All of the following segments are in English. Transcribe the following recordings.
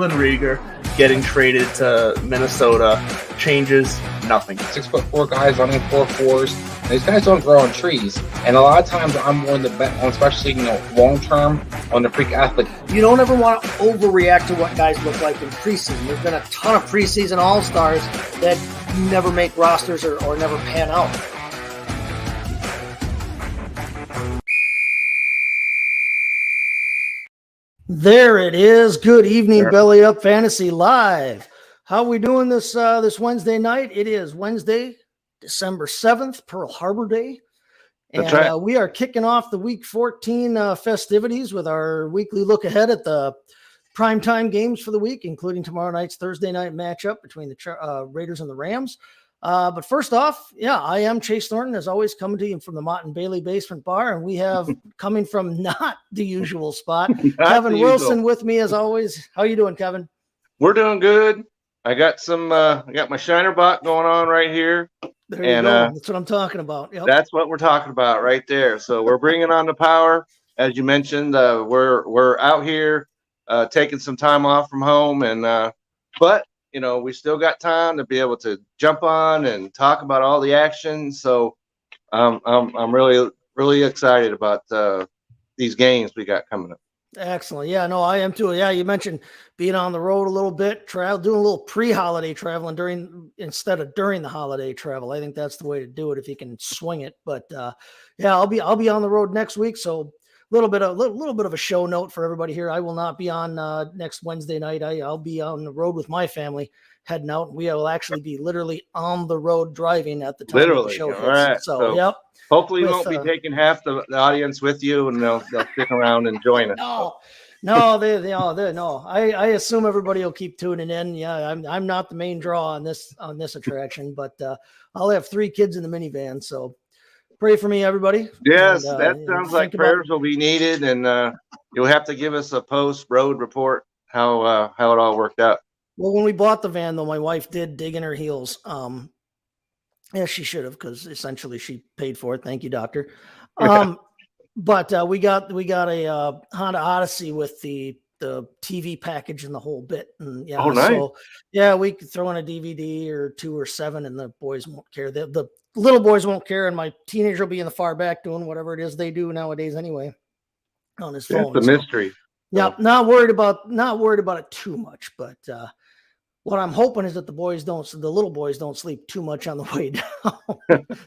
Rieger getting traded to Minnesota changes nothing. 6'4" guys running 4.4s. These guys don't grow on trees. And a lot of times I'm willing to bet on, especially, long term, on the freak athlete. You don't ever want to overreact to what guys look like in preseason. There's been a ton of preseason all-stars that never make rosters or never pan out. There it is. Good evening, Belly Up Fantasy Live. How are we doing this Wednesday night? It is Wednesday, December 7th, Pearl Harbor Day. And That's right. We are kicking off the Week 14 festivities with our weekly look ahead at the primetime games for the week, including tomorrow night's Thursday night matchup between the Raiders and the Rams. But first off, I am Chase Thornton, as always, coming to you from the Mott and Bailey Basement Bar. And we have, coming from not the usual spot, Kevin Wilson with me, as always. How you doing, Kevin? We're doing good. I got my Shiner Bot going on right here. There you go. That's what I'm talking about. Yep. That's what we're talking about right there. So we're bringing on the power. As you mentioned, we're out here taking some time off from home, and but we still got time to be able to jump on and talk about all the action. So I'm really, really excited about these games we got coming up. Excellent. Yeah, no, I am too. Yeah, you mentioned being on the road a little bit, doing a little pre-holiday traveling instead of during the holiday travel. I think that's the way to do it if you can swing it. But I'll be on the road next week, so little bit of a show note for everybody here. I will not be on next Wednesday night. I'll be on the road with my family heading out. We will actually be literally on the road driving at the time of the show. All right. So yep. Hopefully you won't be taking half the audience with you, and they'll stick around and join us. No. I assume everybody will keep tuning in. Yeah, I'm not the main draw on this attraction, but I'll have 3 kids in the minivan, so pray for me, everybody. Yes, that sounds like prayers will be needed, and you'll have to give us a post-road report how it all worked out. Well, when we bought the van, though, my wife did dig in her heels. Yeah, she should have, because essentially she paid for it. Thank you, doctor. But we got a Honda Odyssey with the TV package and the whole bit. And nice. So we could throw in a DVD or 2 or 7, and the boys won't care. The little boys won't care, and my teenager will be in the far back doing whatever it is they do nowadays anyway on his phone. It's a mystery. Yeah, not worried about it too much, but what I'm hoping is that the little boys don't sleep too much on the way down,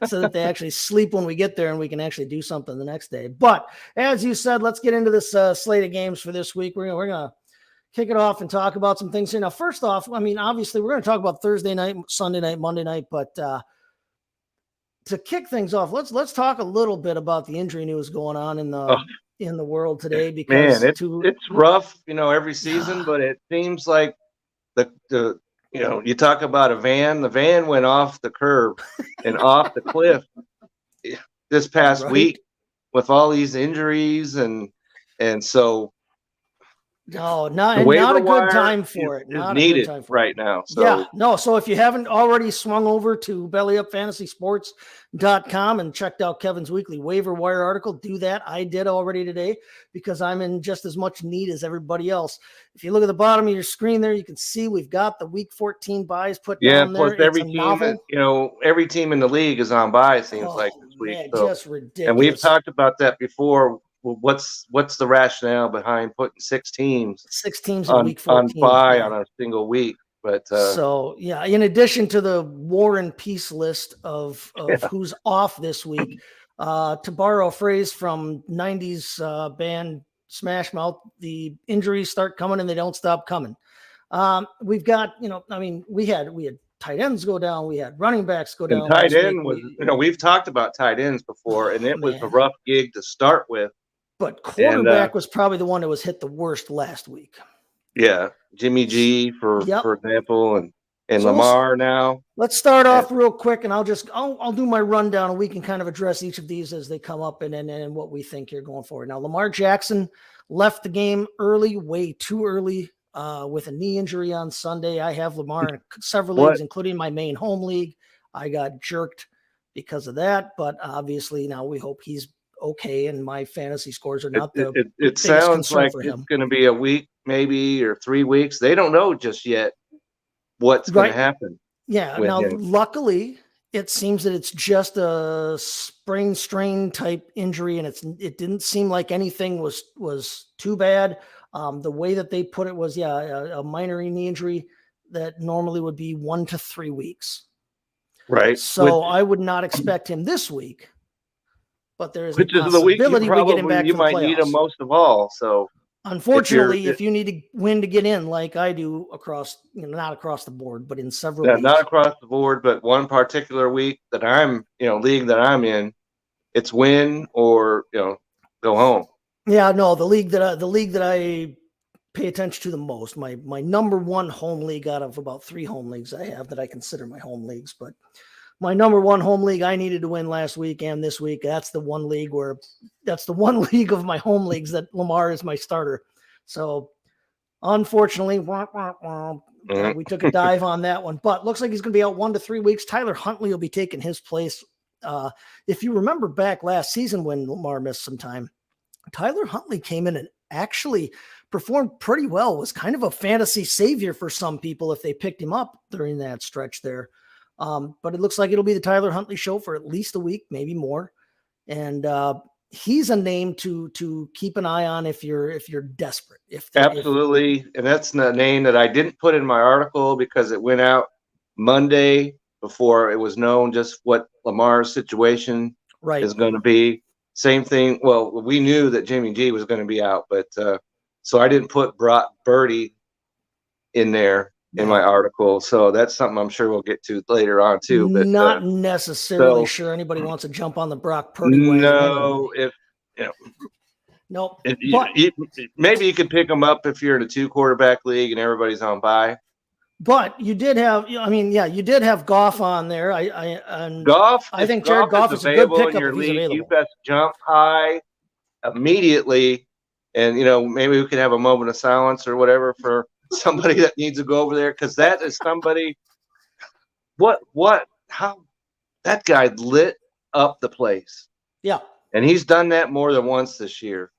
so that they actually sleep when we get there and we can actually do something the next day. But as you said, let's get into this slate of games for this week. We're gonna kick it off and talk about some things here. Now, first off, obviously we're going to talk about Thursday night, Sunday night, Monday night, but to kick things off, let's talk a little bit about the injury news going on in the world today, because it's rough, every season, but it seems like you talk about the van went off the curb and off the cliff this past week with all these injuries, and so not a good time for it. Not needed right now. So So if you haven't already swung over to bellyupfantasysports.com and checked out Kevin's weekly waiver wire article, do that. I did already today, because I'm in just as much need as everybody else. If you look at the bottom of your screen there, you can see we've got the Week 14 buys put down there. Plus every team in the league is on bye, it seems like this week. Man, just ridiculous. And we've talked about that before. Well, what's the rationale behind putting 6 teams in Week 14 on bye on a single week? But in addition to the war and peace list of who's off this week, to borrow a phrase from 90s band Smash Mouth, the injuries start coming and they don't stop coming. We've got, we had tight ends go down, we had running backs go down. And tight end was, we've talked about tight ends before, and it was a rough gig to start with. But quarterback was probably the one that was hit the worst last week. Yeah, Jimmy G, for example, and Lamar now. Let's start off real quick, and I'll do my rundown, and we can kind of address each of these as they come up, and what we think you're going for. Now, Lamar Jackson left the game early, way too early, with a knee injury on Sunday. I have Lamar in several leagues, including my main home league. I got jerked because of that, but obviously now we hope he's okay, and my fantasy scores are It, not the it, it biggest sounds concern like for it's him. going to be a week, maybe, or 3 weeks. They don't know just yet what's going to Right. happen Yeah. with Now, him. luckily, it seems that it's just a sprain strain type injury, and it didn't seem like anything was too bad. The way that they put it was, a minor knee injury that normally would be 1 to 3 weeks. Right. So I would not expect him this week, but there is a Which is the week possibility we get him back you for the might need him playoffs. most of all. So Unfortunately, if you need to win to get in, like I do across, not across the board, but in several leagues. not across the board, but one particular week that I'm, league that I'm in, it's win or, go home. Yeah, no, the league that I pay attention to the most, my number one home league out of about 3 home leagues I have that I consider my home leagues, but my number one home league I needed to win last week and this week. That's the one league of my home leagues that Lamar is my starter. So unfortunately, we took a dive on that one, but looks like he's going to be out 1 to 3 weeks. Tyler Huntley will be taking his place. If you remember back last season when Lamar missed some time, Tyler Huntley came in and actually performed pretty well, was kind of a fantasy savior for some people if they picked him up during that stretch there. But it looks like it'll be the Tyler Huntley show for at least a week, maybe more. And he's a name to keep an eye on if you're desperate. Absolutely. And that's the name that I didn't put in my article because it went out Monday before it was known just what Lamar's situation is going to be. Same thing. Well, we knew that Jimmy G was going to be out, but so I didn't put Brock Birdie in there in my article. So that's something I'm sure we'll get to later on too. But not necessarily sure anybody wants to jump on the Brock Purdy wagon. No, anyway. Nope. Maybe you could pick them up if you're in a 2 quarterback league and everybody's on bye. But you did have, you did have Goff on there. I think Jared Goff is a good pickup in your if he's league. available. You best jump high immediately, and maybe we could have a moment of silence or whatever for somebody that needs to go over there, because that is somebody. How that guy lit up the place. Yeah, and he's done that more than once this year,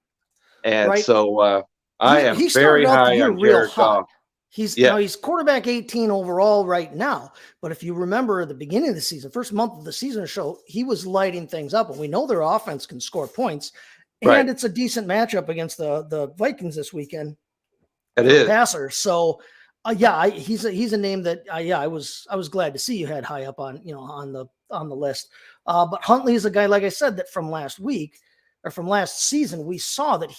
and so I am very high on Jared Goff. He's quarterback 18 overall right now. But if you remember at the beginning of the season, first month of the season or so, he was lighting things up. And we know their offense can score points. And it's a decent matchup against the Vikings this weekend. It is. Passer. So, he's a name that I was glad to see you had high up on the list. But Huntley is a guy, like I said, that from last week or from last season, we saw that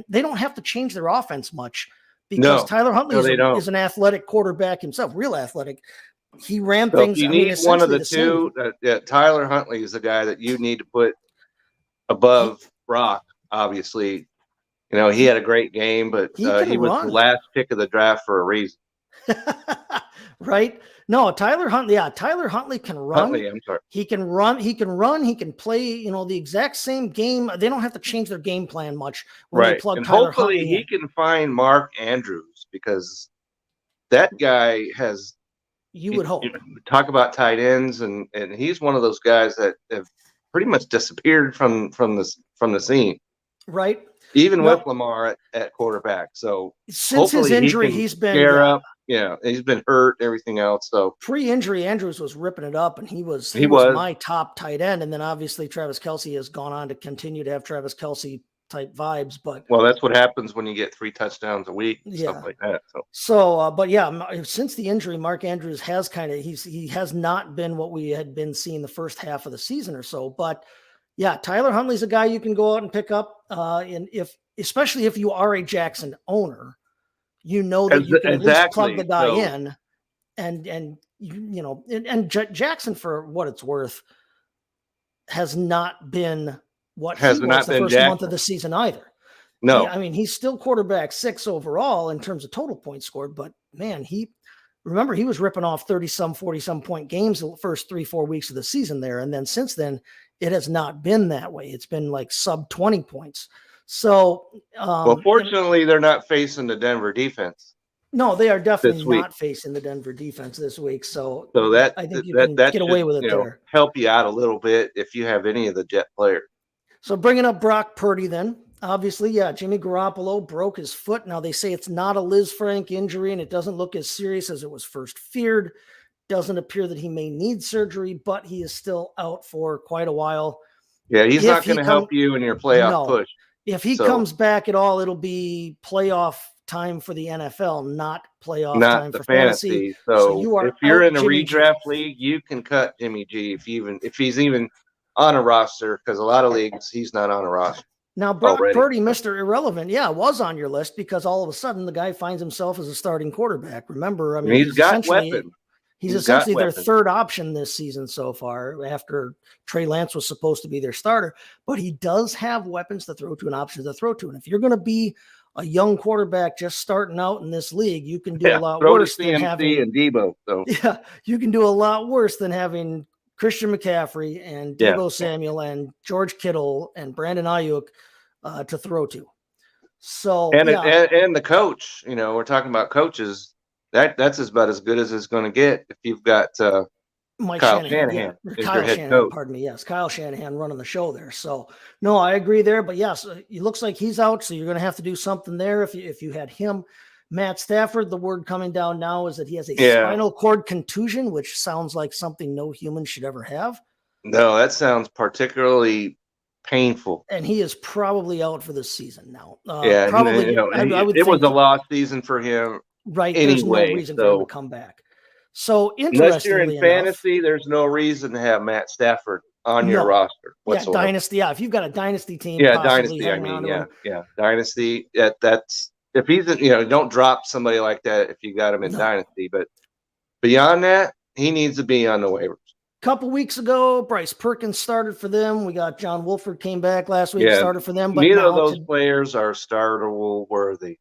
they don't have to change their offense much. Because Tyler Huntley is an athletic quarterback himself, real athletic. He ran things. You need one of the two. Tyler Huntley is the guy that you need to put above Brock. Obviously, he had a great game, but he was the last pick of the draft for a reason. Right? No, Tyler Huntley. Yeah, Tyler Huntley can run. I'm sorry. He can run. He can play. The exact same game. They don't have to change their game plan much when they plug Tyler hopefully Huntley he can find Mark Andrews, because that guy has. You would hope. Talk about tight ends, and he's one of those guys that have pretty much disappeared from the scene. Right. Even with Lamar at quarterback. So since his injury, he's been up. Yeah, he's been hurt, everything else. So pre-injury, Andrews was ripping it up, and he was my top tight end. And then obviously Travis Kelce has gone on to continue to have Travis Kelce type vibes. But that's what happens when you get 3 touchdowns a week, and stuff like that. So since the injury, Mark Andrews has he has not been what we had been seeing the first half of the season or so. But Tyler Huntley's a guy you can go out and pick up, and especially if you are a Jackson owner. That you can at least plug the guy in, and Jackson, for what it's worth, has not been what he was the first month of the season either. No, he's still quarterback 6 overall in terms of total points scored, but man, he was ripping off 30-some, 40-some point games the first 3-4 weeks of the season there, and then since then it has not been that way. It's been like sub 20 points. So, fortunately, they're not facing the Denver defense. No, they are definitely not facing the Denver defense this week. So that I think you can get away with it there. Help you out a little bit if you have any of the Jet players. So bringing up Brock Purdy then, obviously, yeah, Jimmy Garoppolo broke his foot. Now they say it's not a Liz Frank injury and it doesn't look as serious as it was first feared. Doesn't appear that he may need surgery, but he is still out for quite a while. Yeah, he's not going to help you in your playoff push. If he comes back at all, it'll be playoff time for the NFL, not playoff time for fantasy. So if you're in a redraft league, you can cut Jimmy G if he's even on a roster, because a lot of leagues he's not on a roster. Now, Brock Purdy, Mr. Irrelevant, was on your list because all of a sudden the guy finds himself as a starting quarterback. Remember, I mean, he's got weapons. He's essentially their third option this season so far, after Trey Lance was supposed to be their starter. But he does have weapons to throw to and options to throw to. And if you're going to be a young quarterback just starting out in this league, you can do a lot worse than having and Debo. So. Yeah, you can do a lot worse than having Christian McCaffrey and Debo Samuel and George Kittle and Brandon Ayuk to throw to. So and the coach, we're talking about coaches. That's about as good as it's going to get if you've got Kyle Shanahan. Kyle Shanahan, pardon me. Yes, Kyle Shanahan running the show there. So, no, I agree there. But, yes, it looks like he's out, so you're going to have to do something there if you had him. Matt Stafford, the word coming down now is that he has a spinal cord contusion, which sounds like something no human should ever have. No, that sounds particularly painful. And he is probably out for this season now. Probably. I would think was a lost season for him. Right. Anyway, there's no reason for him to come back. So unless you're in fantasy, there's no reason to have Matt Stafford on your roster whatsoever. Yeah, dynasty. Yeah, if you've got a dynasty team. Yeah, dynasty. Dynasty. That's if he's don't drop somebody like that if you got him in dynasty. But beyond that, he needs to be on the waivers. A couple weeks ago, Bryce Perkins started for them. We got John Wolford came back last week, started for them. But neither of those players are startable worthy.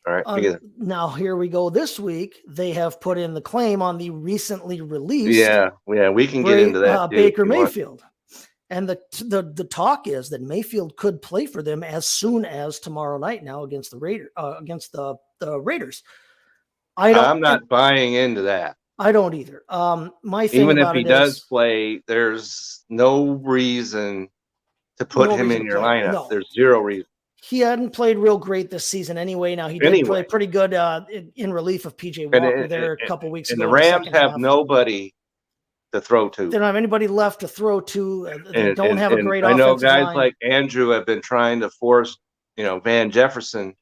All right. Now here we go. This week they have put in the claim on the recently released. Yeah, we can get into that. Baker Mayfield, and the talk is that Mayfield could play for them as soon as tomorrow night. Now against the Raiders. I'm not buying into that. I don't either. My thing even about if he does play, there's no reason to put him in your lineup. No. There's zero reason. He hadn't played real great this season anyway. Now he did play pretty good in relief of PJ Walker there a couple weeks ago. And the Rams have nobody to throw to. They don't have anybody left to throw to. They don't have a great offensive line. I know guys like Andrew have been trying to force, Van Jefferson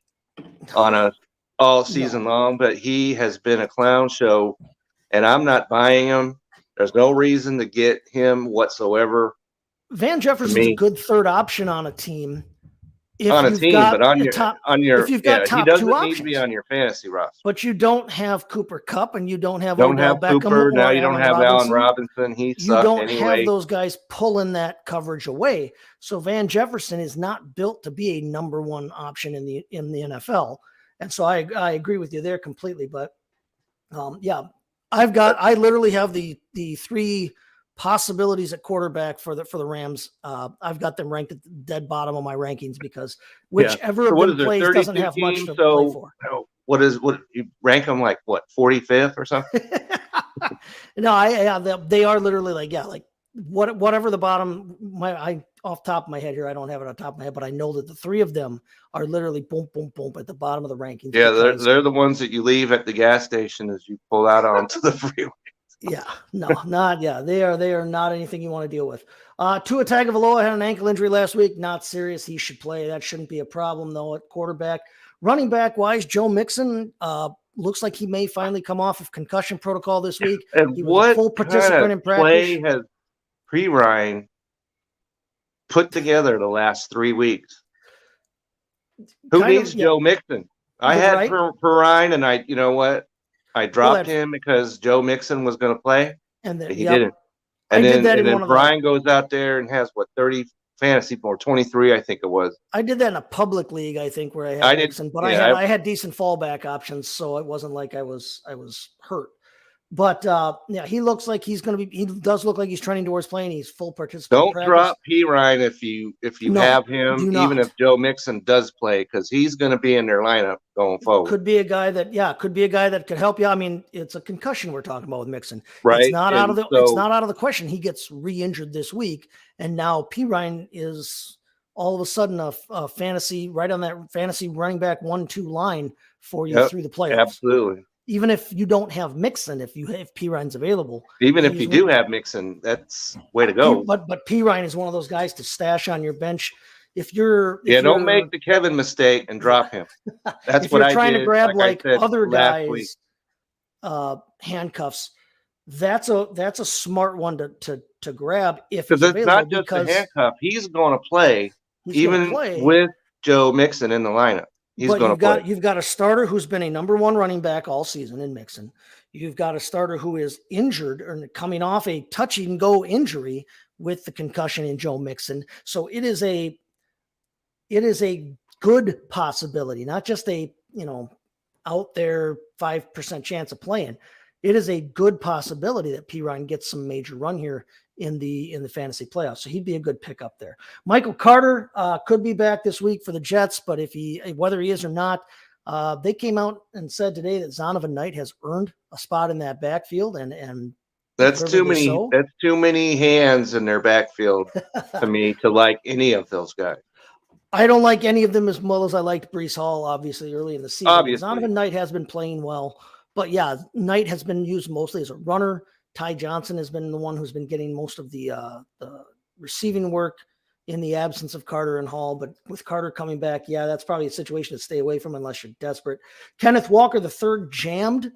on us all season long, but he has been a clown show, and I'm not buying him. There's no reason to get him whatsoever. Van Jefferson's a good third option on a team. But on your top he doesn't need to be on your fantasy roster. But you don't have Cooper Kupp and you don't have Beckham Cooper. Now you don't have Allen Robinson. He sucked anyway. You don't have those guys pulling that coverage away. So Van Jefferson is not built to be a number one option in the NFL. And so I agree with you there completely. But I literally have the three possibilities at quarterback for the Rams. I've got them ranked at the dead bottom of my rankings because whichever of them plays doesn't have much to play for. What you rank them like 45th or something? No, they are literally like whatever the bottom. Off top of my head here, I don't have it on top of my head, but I know that the three of them are literally boom, boom, boom at the bottom of the rankings. Yeah, they're the ones that you leave at the gas station as you pull out onto the freeway. Yeah, no, not They are not anything you want to deal with. Tua Tagovailoa had an ankle injury last week. Not serious. He should play. That shouldn't be a problem though at quarterback. Running back wise, Joe Mixon looks like he may finally come off of concussion protocol this week. And he was a full participant in practice. Play has Ryan put together the last 3 weeks? Who needs Joe Mixon? I had Perrine, and I dropped him because Joe Mixon was going to play, and then he didn't. And then Brian goes out there and has 30 fantasy or 23, I think it was. I did that in a public league, I think, where I had Mixon, but I had decent fallback options, so it wasn't like I was hurt. But yeah, he looks like he's going to be. He does look like he's trending towards playing. He's full participant. Don't practice. drop P. Ryan if you No, have him, do even not. if Joe Mixon does play, because he's going to be in their lineup going forward. Could be a guy that, could be a guy that could help you. I mean, it's a concussion we're talking about with Mixon. Right. It's not out of the. So, it's not out of the question. He gets re-injured this week, and now P. Ryan is all of a sudden a fantasy right on that fantasy running back 1-2 line for you through the playoffs. Absolutely. Even if you don't have Mixon, if P. Ryan's available, even if you do have Mixon, that's way to go. But P. Ryan is one of those guys to stash on your bench. If don't make the Kevin mistake and drop him. That's what I did. If you're trying to grab like other guys' handcuffs, that's a smart one to grab if it's not just a handcuff. He's going to play even with Joe Mixon in the lineup. He's going to play. You've got a starter who's been a number 1 running back all season in Mixon. You've got a starter who is injured or coming off a touch and go injury with the concussion in Joe Mixon. So it is a good possibility, not just a, out there 5% chance of playing. It is a good possibility that P. Ryan gets some major run here in the fantasy playoffs. So he'd be a good pickup there. Michael Carter could be back this week for the Jets, but whether he is or not, they came out and said today that Zonovan Knight has earned a spot in that backfield, and that's too many. So. That's too many hands in their backfield to me to like any of those guys. I don't like any of them as well as I liked Breece Hall, obviously, early in the season. Obviously. Zonovan Knight has been playing well, but yeah, Knight has been used mostly as a runner. Ty Johnson has been the one who's been getting most of the receiving work in the absence of Carter and Hall. But with Carter coming back, yeah, that's probably a situation to stay away from unless you're desperate. Kenneth Walker III jammed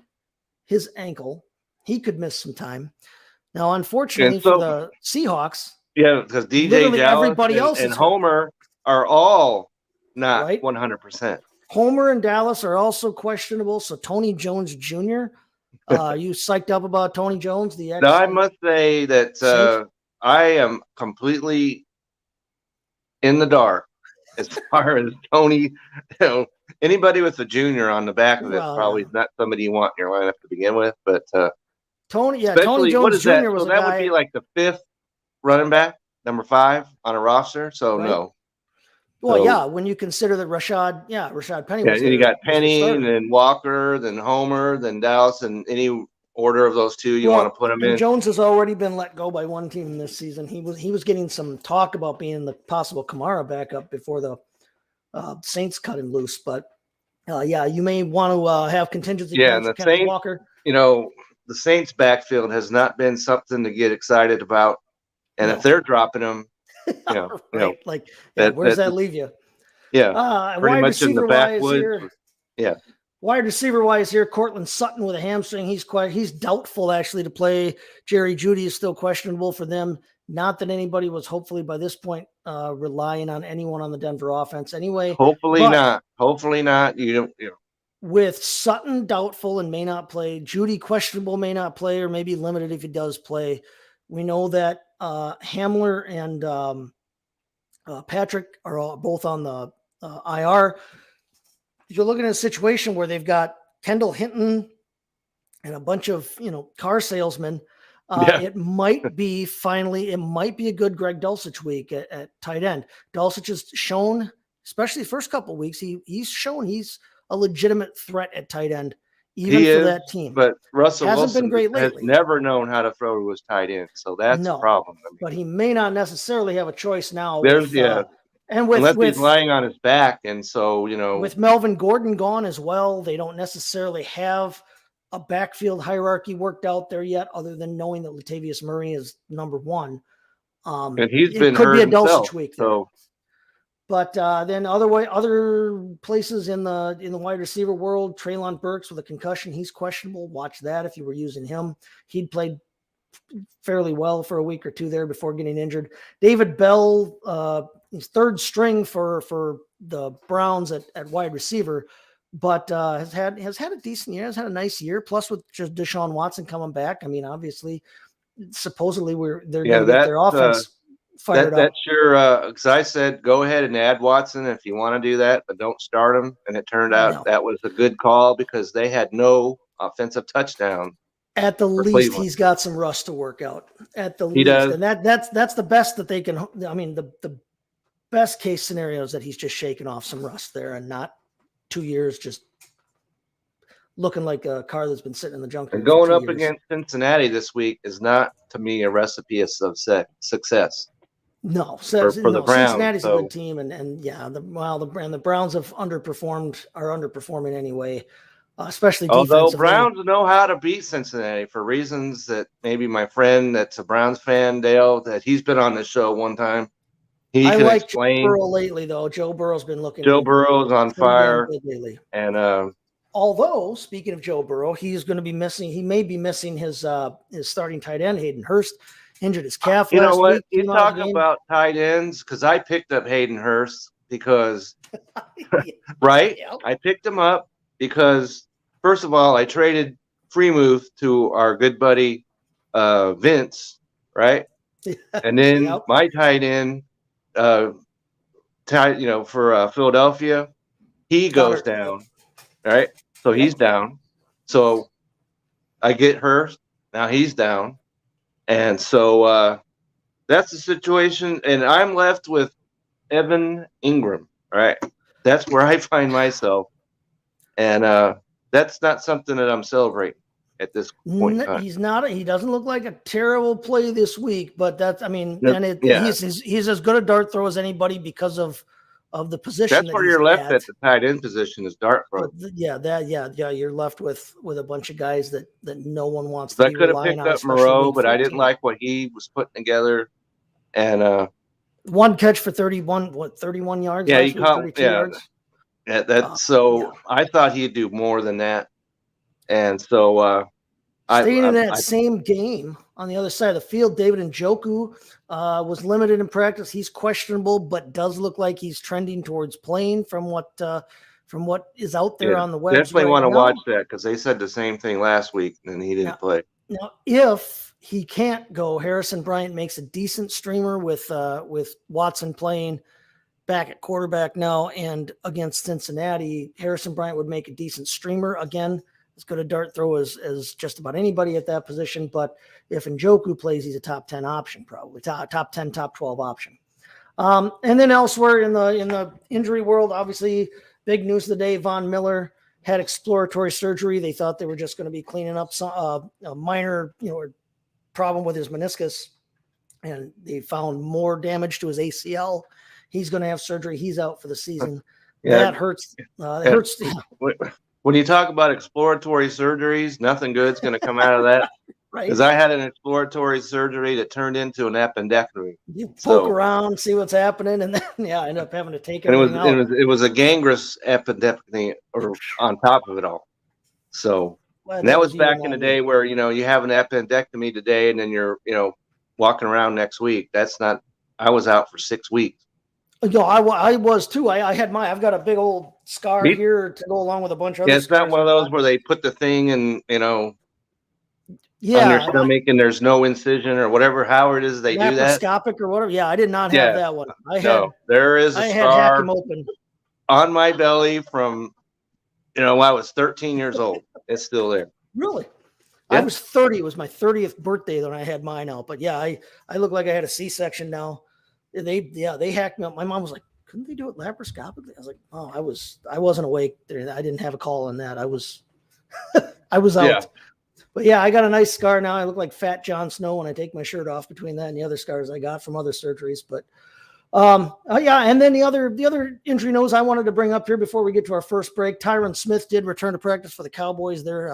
his ankle. He could miss some time. Now, unfortunately for the Seahawks, because DJ Dallas and Homer are all not 100%. Homer and Dallas are also questionable. So Tony Jones Jr., you psyched up about Tony Jones? No, I must say that I am completely in the dark as far as Tony. Anybody with a junior on the back of it probably not somebody you want in your lineup to begin with. But Tony Jones Jr. was that would be like the 5th running back, number 5 on a roster. So no. Well, when you consider that Rashad Penny. Yeah, and you got Penny, and then Walker, then Homer, then Dallas, and any order of those two you want to put them in. Jones has already been let go by one team this season. He was getting some talk about being the possible Kamara backup before the Saints cut him loose. But you may want to have contingency plans for Kenneth Walker. The Saints backfield has not been something to get excited about, and if they're dropping them. Where does that leave you? Yeah, pretty much in the backwoods. Wide receiver wise here, Cortland Sutton with a hamstring. He's doubtful actually to play. Jerry Jeudy is still questionable for them. Not that anybody was hopefully by this point relying on anyone on the Denver offense anyway. Hopefully not. With Sutton doubtful and may not play, Jeudy questionable, may not play, or maybe limited if he does play. We know that Hamler and Patrick are both on the IR. You're looking at a situation where they've got Kendall Hinton and a bunch of car salesmen. It might be a good Greg Dulcich week at tight end. Dulcich has shown, especially the first couple of weeks, he's shown he's a legitimate threat at tight end. Even for that team. But Russell Wilson been great has never known how to throw to his tight end. So that's a problem. But he may not necessarily have a choice now. And unless he's lying on his back. And so, with Melvin Gordon gone as well, they don't necessarily have a backfield hierarchy worked out there yet, other than knowing that Latavius Murray is number 1. And he's been hurt himself. Week there. But then other places in the wide receiver world, Treylon Burks with a concussion, he's questionable. Watch that if you were using him. He'd played fairly well for a week or two there before getting injured. David Bell, he's 3rd string for the Browns at wide receiver, but has had a decent year, has had a nice year. Plus with just Deshaun Watson coming back, I mean, obviously, supposedly they're going to get their offense. That's sure, because I said go ahead and add Watson if you want to do that, but don't start him. And it turned out that was a good call because they had no offensive touchdown At the for least, Cleveland. he's got some rust to work out. At the He least, does. and that's the best that they can. I mean, the best case scenario is that he's just shaking off some rust there, and not 2 years just looking like a car that's been sitting in the junkyard. And going for 2 up years. against Cincinnati this week is not, to me, a recipe of success No, for the Browns. Cincinnati's So, a good team, and yeah, the Browns are underperforming anyway, especially although defensively. Browns know how to beat Cincinnati for reasons that maybe my friend that's a Browns fan, Dale, that he's been on the show one time, he I can like explain. Joe Burrow lately, though. Joe Burrow's been looking. Joe Burrow's on pretty damn fire, good lately. and Although, speaking of Joe Burrow, he's going to be missing. He may be missing his starting tight end, Hayden Hurst, injured his calf you know last what? week. You came out of talk the game. about tight ends because I picked up Hayden Hurst because, Yeah. right? Yep. I picked him up because, first of all, I traded Freemuth to our good buddy Vince, right? And then Yep. my tight end, for Philadelphia, he goes Goddard. down, right? So he's Yep. down. So I get Hurst. Now he's down. And so that's the situation. And I'm left with Evan Ingram, right? That's where I find myself. And that's not something that I'm celebrating at this point in time. He's not. He doesn't look like a terrible play this week, but that's. I mean, No, and yeah. he's as good a dart throw as anybody because of the position. That's where you're left at the tight end position is dart throw. You're left with a bunch of guys that no one wants to I be could have relying picked on. up especially Moreau, week but I 14. didn't like what he was putting together. And one catch for 31 yards. yeah, last he week, caught 32 yeah. yards. So I thought he'd do more than that. And so Staying in that same game on the other side of the field, David Njoku was limited in practice. He's questionable, but does look like he's trending towards playing from what is out there on the website. Definitely want to watch that because they said the same thing last week and he didn't play. Now, if he can't go, Harrison Bryant makes a decent streamer with Watson playing back at quarterback now, and against Cincinnati, Harrison Bryant would make a decent streamer again. As good a dart throw as just about anybody at that position. But if Njoku plays, he's a top 10 option, probably top 10, top 12 option. And then elsewhere in the injury world, obviously big news of the day, Von Miller had exploratory surgery. They thought they were just going to be cleaning up a minor, problem with his meniscus, and they found more damage to his ACL. He's going to have surgery. He's out for the season. Yeah. That hurts. It hurts. When you talk about exploratory surgeries, nothing good's going to come out of that. Right. Because I had an exploratory surgery that turned into an appendectomy. You poke around, see what's happening, and then I end up having to take everything out. It was a gangrenous appendectomy or on top of it all. So and that was back in the day where you have an appendectomy today and then you're walking around next week. That's not. I was out for 6 weeks. No, I was too. I've got a big old scar here to go along with a bunch of other. Yeah, it's not one of those where they put the thing in, on your stomach and there's no incision or whatever. How it is they do that? Laparoscopic or whatever. Yeah, I did not have that one. There is a scar on my belly from, I was 13 years old. It's still there. Really? Yeah. I was 30. It was my 30th birthday when I had mine out. But yeah, I look like I had a C-section now. They hacked me up. My mom was like, couldn't they do it laparoscopically? I was like, oh, I wasn't awake there. I didn't have a call on that. I was out. Yeah. But yeah, I got a nice scar now. I look like Fat Jon Snow when I take my shirt off between that and the other scars I got from other surgeries. But and then the other injury news I wanted to bring up here before we get to our first break. Tyron Smith did return to practice for the Cowboys. Their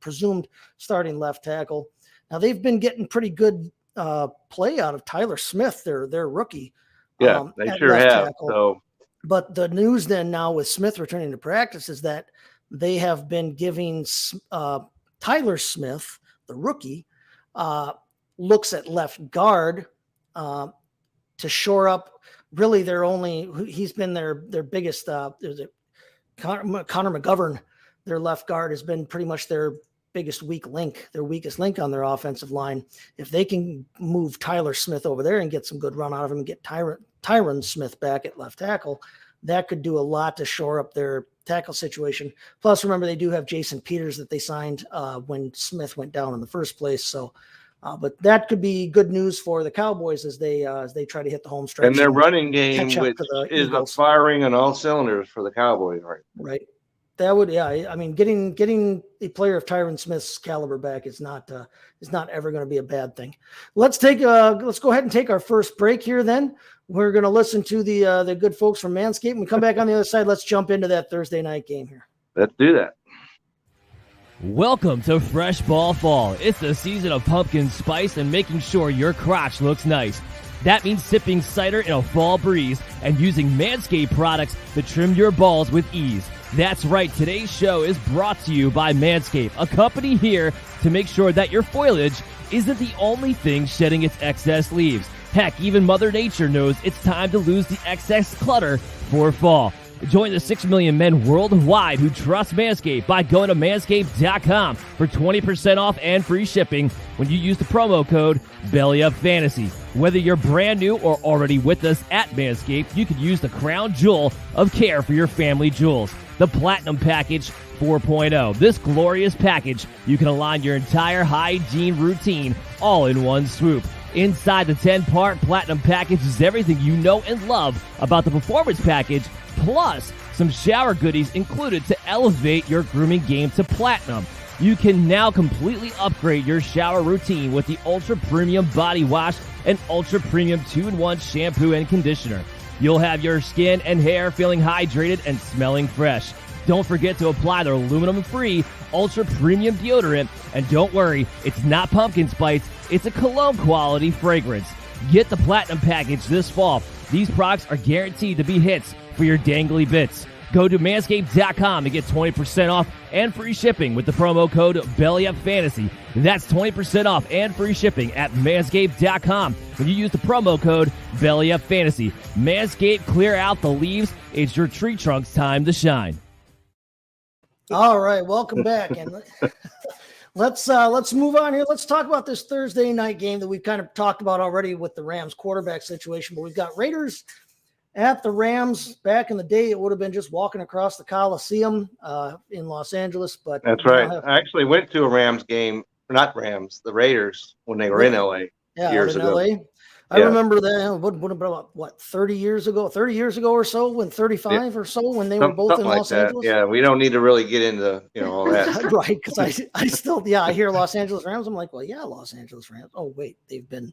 presumed starting left tackle. Now they've been getting pretty good play out of Tyler Smith, their rookie. Yeah, they sure have. So, but the news then now with Smith returning to practice is that they have been giving Tyler Smith, the rookie, looks at left guard to shore up. Really, he's been their biggest. Connor McGovern, their left guard, has been pretty much their biggest weak link, their weakest link on their offensive line. If they can move Tyler Smith over there and get some good run out of him and get Tyron Smith back at left tackle, that could do a lot to shore up their tackle situation. Plus, remember, they do have Jason Peters that they signed when Smith went down in the first place. So, but that could be good news for the Cowboys as they try to hit the home stretch. And their running game, catch up which to the is Eagles. firing on all cylinders for the Cowboys, right? Right. That would, yeah. I mean, getting a player of Tyron Smith's caliber back is not ever going to be a bad thing. Let's go ahead and take our first break here. Then we're going to listen to the good folks from Manscaped. When we come back on the other side, let's jump into that Thursday night game here. Let's do that. Welcome to Fresh Ball Fall. It's the season of pumpkin spice and making sure your crotch looks nice. That means sipping cider in a fall breeze and using Manscaped products to trim your balls with ease. That's right, today's show is brought to you by Manscaped, a company here to make sure that your foliage isn't the only thing shedding its excess leaves. Heck, even Mother Nature knows it's time to lose the excess clutter for fall. Join the 6 million men worldwide who trust Manscaped by going to manscaped.com for 20% off and free shipping when you use the promo code BELLYUPFANTASY. Whether you're brand new or already with us at Manscaped, you can use the crown jewel of care for your family jewels, the Platinum Package 4.0. This glorious package, you can align your entire hygiene routine all in one swoop. Inside the 10-part Platinum Package is everything you know and love about the Performance Package, plus some shower goodies included to elevate your grooming game to platinum. You can now completely upgrade your shower routine with the Ultra Premium Body Wash and Ultra Premium 2-in-1 Shampoo and Conditioner. You'll have your skin and hair feeling hydrated and smelling fresh. Don't forget to apply their aluminum-free Ultra Premium Deodorant. And don't worry, it's not pumpkin spice, it's a cologne-quality fragrance. Get the Platinum Package this fall. These products are guaranteed to be hits for your dangly bits. Go to manscaped.com and get 20% off and free shipping with the promo code BELLYUPFANTASY. That's 20% off and free shipping at manscaped.com when you use the promo code BELLYUPFANTASy. Manscaped, clear out the leaves. It's your tree trunk's time to shine. All right, welcome back, and let's move on here. Let's talk about this Thursday night game that we've kind of talked about already with the Rams quarterback situation. But we've got Raiders at the Rams. Back in the day, it would have been just walking across the Coliseum in Los Angeles. But That's right. I actually went to a Rams game, not Rams, the Raiders, when they were in LA years ago. LA. I remember that. What 30 years ago? 30 years ago or so, when 35 or so, when they were both in Los Angeles. Yeah, we don't need to really get into all that. Right? Because I still I hear Los Angeles Rams. I'm like, well, yeah, Los Angeles Rams. Oh wait, they've been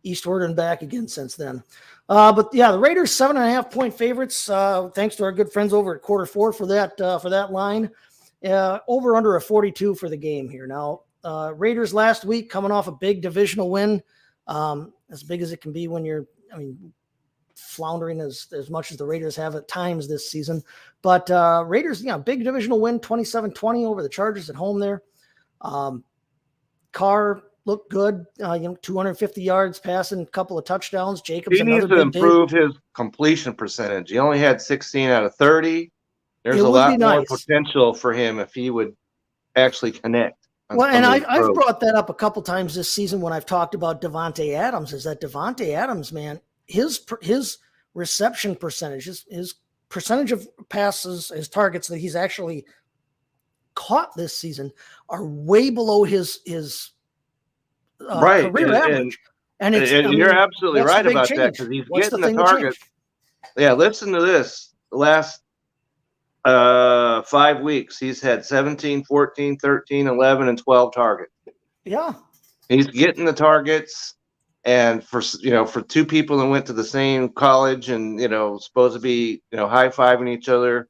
eastward and back again since then. But yeah, the Raiders 7.5-point favorites. Thanks to our good friends over at Quarter Four for that line. Over under a 42 for the game here. Now, Raiders last week coming off a big divisional win. As big as it can be when you're, floundering as much as the Raiders have at times this season. But Raiders, big divisional win, 27-20 over the Chargers at home there. Carr looked good, 250 yards passing, a couple of touchdowns. Jacobs, he needs to improve his completion percentage. He only had 16 out of 30. There's a lot more potential for him if he would actually connect. Well, and I've brought that up a couple times this season when I've talked about Devontae Adams, is that Devontae Adams, man, his reception percentage, his percentage of passes, his targets that he's actually caught this season are way below his career average. And you're absolutely right about that, because he's getting the targets. Yeah, listen to this. The last 5 weeks, he's had 17, 14, 13, 11, and 12 targets. Yeah. He's getting the targets. And for two people that went to the same college and, supposed to be, high-fiving each other,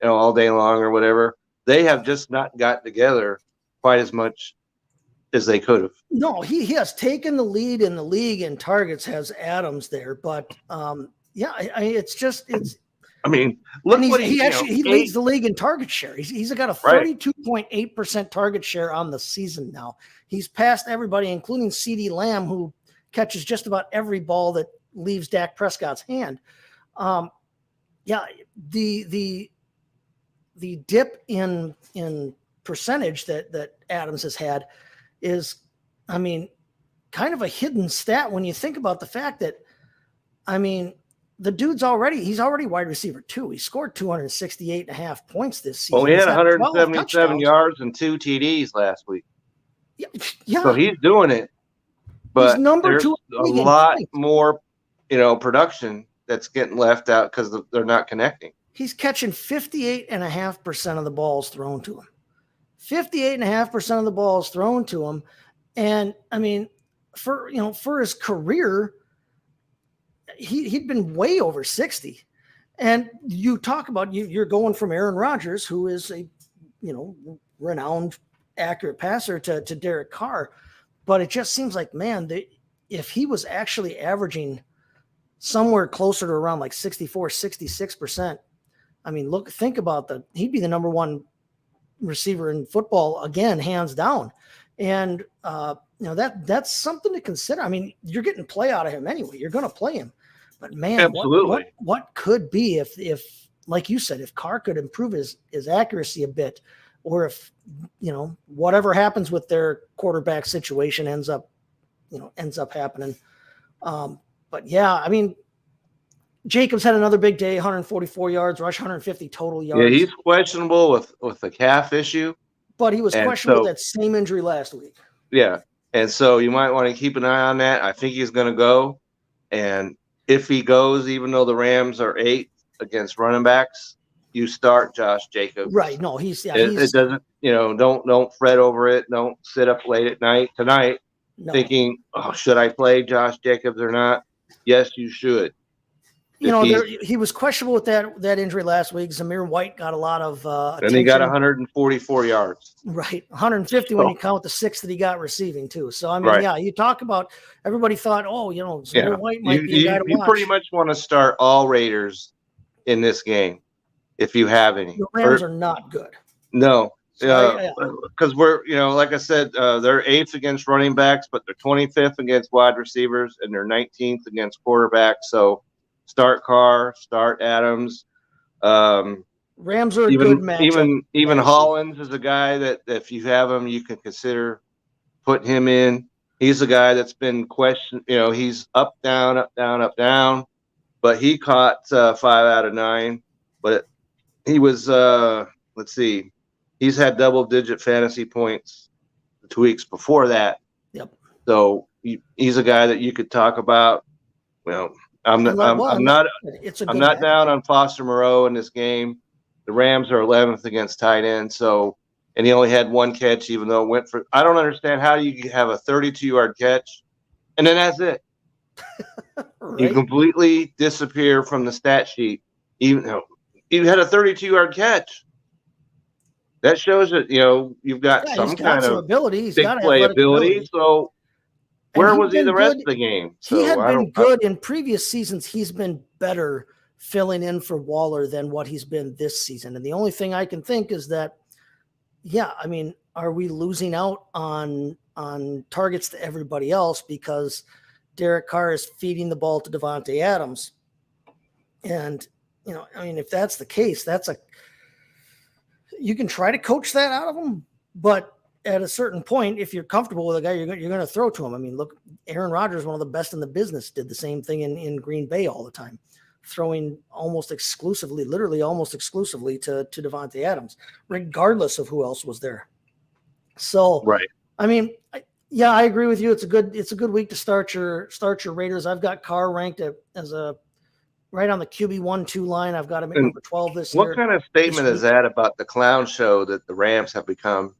all day long or whatever, they have just not gotten together quite as much as they could have. No, he has taken the lead in the league in targets, has Adams there. But, look what he leads the league in target share. He's got a 32.8% target share on the season now. He's passed everybody, including CeeDee Lamb, who catches just about every ball that leaves Dak Prescott's hand. The dip in percentage that Adams has had is, kind of a hidden stat when you think about the fact that, the dude's he's already wide receiver 2. He scored 268.5 points this season. Well, he had He's 12 177 touchdowns. yards and 2 TDs last week. Yeah. So he's doing it. But He's number there's 2 a lot more, production that's getting left out because they're not connecting. He's catching 58.5% of the balls thrown to him. 58.5% of the balls thrown to him. And I mean, for his career, he'd been way over 60. And you talk about you're going from Aaron Rodgers, who is a renowned accurate passer, to Derek Carr. But it just seems like, man, if he was actually averaging somewhere closer to around like 64, 66%, I mean, think about he'd be the number 1 receiver in football again, hands down. And, that's something to consider. I mean, you're getting play out of him anyway. You're going to play him. But man, absolutely. What could be if, like you said, if Carr could improve his accuracy a bit, or if, whatever happens with their quarterback situation ends up happening. But yeah, I mean, Jacobs had another big day, 144 yards, rush 150 total yards. Yeah, he's questionable with the calf issue. But he was questionable with that same injury last week. Yeah. And so you might want to keep an eye on that. I think he's going to go. And if he goes, even though the Rams are 8th against running backs, you start Josh Jacobs. Right. No, it doesn't, don't fret over it. Don't sit up late at night tonight thinking, oh, should I play Josh Jacobs or not? Yes, you should. He was questionable with that injury last week. Zamir White got a lot of attention. And he got 144 yards. Right. 150 when you count the 6 that he got receiving too. So, I mean, you talk about, everybody thought, Zamir White might be a guy to watch. You pretty much want to start all Raiders in this game if you have any. The Rams are not good. No. Because we're, like I said, they're 8th against running backs, but they're 25th against wide receivers, and they're 19th against quarterbacks. So, start Carr, start Adams. Rams are a good matchup. Even Hollins is a guy that if you have him, you can consider putting him in. He's a guy that's been questioned. He's up, down, up, down, up, down. But he caught 5 out of 9. But he was, let's see, he's had double-digit fantasy points the 2 weeks before that. Yep. So he's a guy that you could talk about. Well, I'm not down on Foster Moreau in this game. The Rams are 11th against tight end, and he only had 1 catch, even though it went for. I don't understand how you have a 32-yard catch, and then that's it. Right. You completely disappear from the stat sheet, even though you had a 32-yard catch. That shows that you've got some kind of ability. Big play ability. So. Where was he the rest of the game? He had been good in previous seasons. He's been better filling in for Waller than what he's been this season. And the only thing I can think is that, I mean, are we losing out on targets to everybody else because Derek Carr is feeding the ball to Devontae Adams? And, I mean, if that's the case, you can try to coach that out of him, but at a certain point, if you're comfortable with a guy, you're going to throw to him. I mean, look, Aaron Rodgers, one of the best in the business, did the same thing in Green Bay all the time, throwing literally almost exclusively to Devontae Adams, regardless of who else was there. So, right. I mean, I agree with you. It's a good week to start your Raiders. I've got Carr ranked as right on the QB 1-2 line. I've got him at number 12 this year. What kind of statement is that about the clown show that the Rams have become?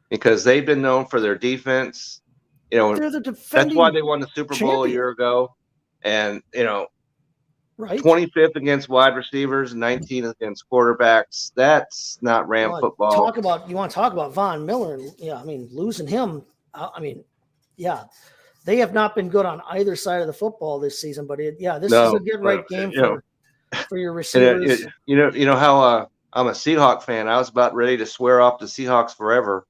Because they've been known for their defense, they're the that's why they won the Super Bowl a year ago. And, right. 25th against wide receivers, 19th against quarterbacks. That's not Ram football. You want to talk about Von Miller? Yeah, I mean, losing him. They have not been good on either side of the football this season. But this is a get right game for your receivers. You know how I'm a Seahawk fan. I was about ready to swear off the Seahawks forever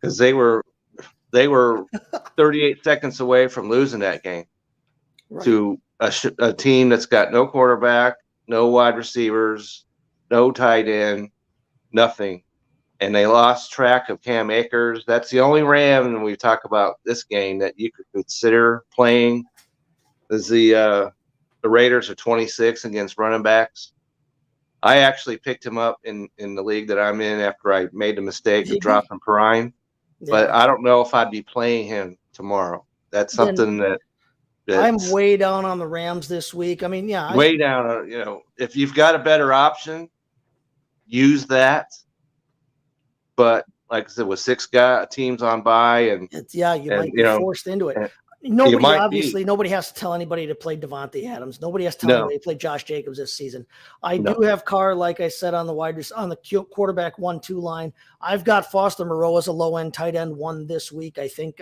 because they were 38 seconds away from losing that game to a team that's got no quarterback, no wide receivers, no tight end, nothing. And they lost track of Cam Akers. That's the only Ram when we talk about this game that you could consider playing is the the Raiders are 26 against running backs. I actually picked him up in the league that I'm in after I made the mistake of dropping Perrine, but I don't know if I'd be playing him tomorrow. That's something that's I'm way down on the Rams this week. I mean, way down. If you've got a better option, use that. But like I said, with 6 teams on bye, and you might be forced into it. Nobody has to tell anybody to play Devontae Adams. Nobody has to tell anybody to play Josh Jacobs this season. I do have Carr, like I said, on the quarterback 1-2 line. I've got Foster Moreau as a low end tight end 1 this week. I think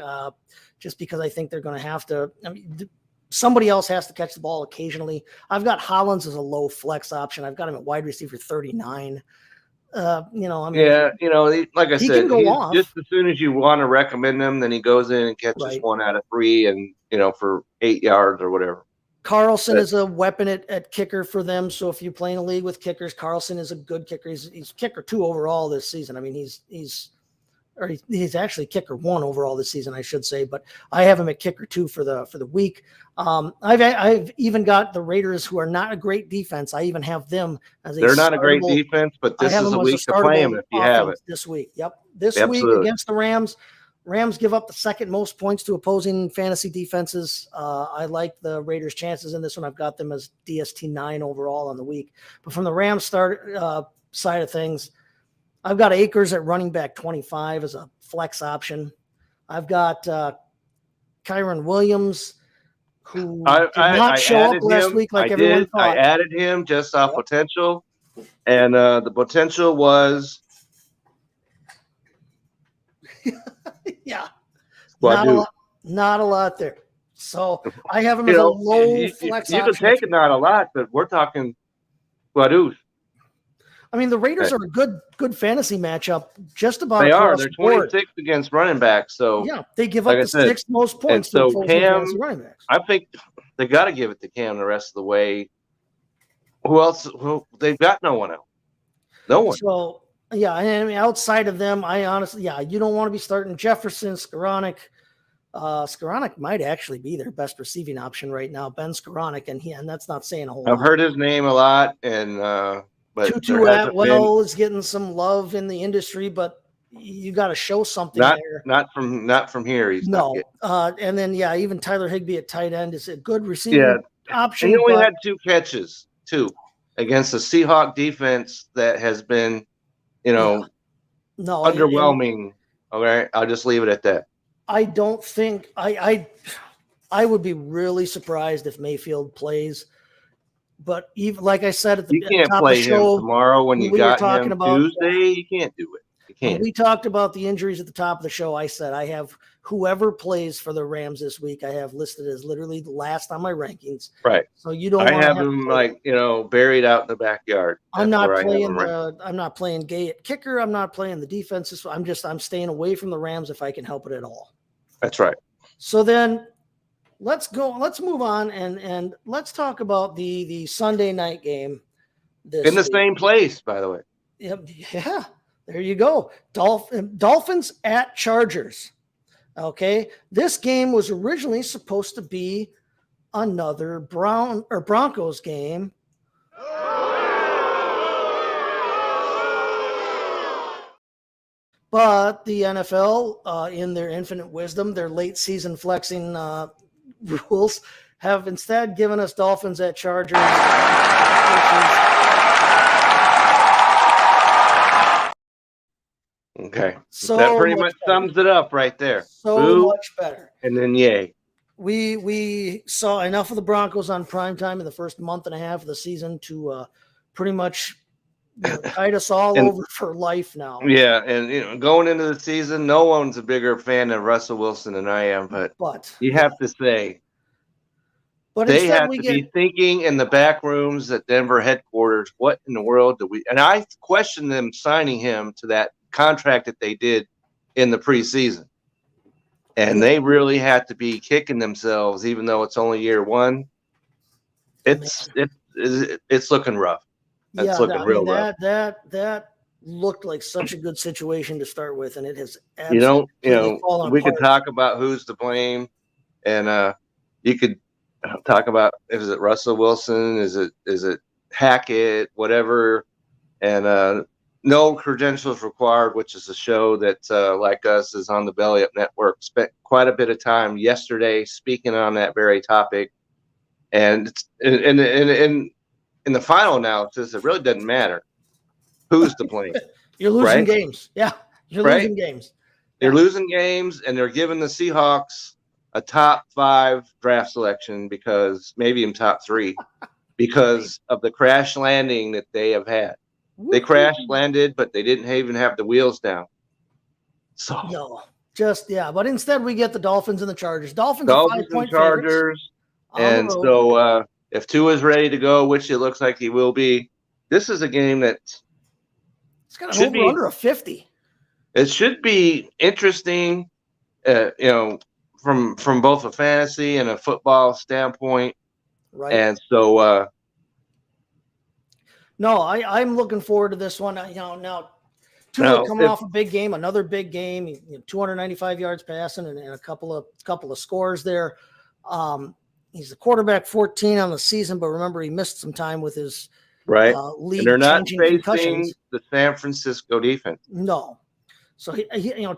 just because I think they're going to have to. I mean, somebody else has to catch the ball occasionally. I've got Hollins as a low flex option. I've got him at wide receiver 39. Like I said, just as soon as you want to recommend him, then he goes in and catches 1 out of 3 and, for 8 yards or whatever. Carlson is a weapon at kicker for them. So if you play in a league with kickers, Carlson is a good kicker. He's kicker 2 overall this season. I mean, he's actually kicker 1 overall this season, I should say, but I have him at kicker 2 for the week. I've even got the Raiders, who are not a great defense. I even have them as they're not a great defense, but this is a week to play them if you have it this week. Yep, this week against the Rams. Rams give up the 2nd most points to opposing fantasy defenses. I like the Raiders' chances in this one. I've got them as DST 9 overall on the week. But from the Rams side of things, I've got Akers at running back 25 as a flex option. I've got Kyron Williams, who did not show up last week like everyone thought. I added him just off potential, and the potential was not a lot there. So I have him as a low flex option. You can take it, not a lot, but we're talking Guadus. I mean, the Raiders are a good fantasy matchup. Just about they are. They're 26 against running backs. So they give up the 6th most points to opposing running backs. I think they got to give it to Cam the rest of the way. Who else? They've got no one else. No one. So I mean, outside of them, I honestly, you don't want to be starting Jefferson, Skoranek. Skoranek might actually be their best receiving option right now, Ben Skoranek, and that's not saying a whole lot. I've heard his name a lot, and but Tutu Atwell is getting some love in the industry, but you got to show something there. Not from here. He's and then even Tyler Higbee at tight end is a good receiving option. And he only had 2 catches against the Seahawk defense that has been, underwhelming. Okay, I'll just leave it at that. I don't think I would be really surprised if Mayfield plays. But even like I said at the top of the show tomorrow when you got him Tuesday, you can't do it. You can't. We talked about the injuries at the top of the show. I said I have whoever plays for the Rams this week, I have listed as literally the last on my rankings. Right. So you don't. I have him buried out in the backyard. I'm not playing Gay at kicker. I'm not playing the defenses. I'm staying away from the Rams if I can help it at all. That's right. So then. Let's move on and let's talk about the Sunday night game. In the same place, by the way. Yeah, there you go. Dolphins at Chargers. Okay, this game was originally supposed to be another Broncos game. But the NFL, in their infinite wisdom, their late season flexing rules have instead given us Dolphins at Chargers, okay. So that pretty much sums it up right there. So much better. And then yay. We saw enough of the Broncos on primetime in the first month and a half of the season to pretty much tide us all over for life now. Yeah, and going into the season, no one's a bigger fan of Russell Wilson than I am, but you have to say they have to be thinking in the back rooms at Denver headquarters, what in the world do we – and I question them signing him to that contract that they did in the preseason. And they really have to be kicking themselves, even though it's only year 1. It's looking rough. That's looking real rough. That looked like such a good situation to start with, and it has absolutely fallen we apart. could talk about who's to blame, and you could talk about, is it Russell Wilson? Is it Hackett? Whatever. And no credentials required, which is a show that, like us, is on the Belly Up Network. Spent quite a bit of time yesterday speaking on that very topic. And in the final analysis, it really doesn't matter who's to blame. You're losing Right? games. Yeah, you're Right? losing games. They're losing games, and they're giving the Seahawks a top 5 draft selection, because maybe even top 3, because of the crash landing that they have had. They crash landed, but they didn't even have the wheels down. So No, but instead we get the Dolphins and the Chargers. Dolphins Dolphins are and 5-point Chargers, and so if Tua's ready to go, which it looks like he will be, this is a game that it's got an over under of 50. It should be interesting, from both a fantasy and a football standpoint. Right. And so, no, I'm looking forward to this one. Now Tua coming off a big game, another big game, 295 yards passing and a couple of scores there. He's the quarterback 14 on the season, but remember he missed some time with his right. League. And they're not facing concussions. the San Francisco defense. No. So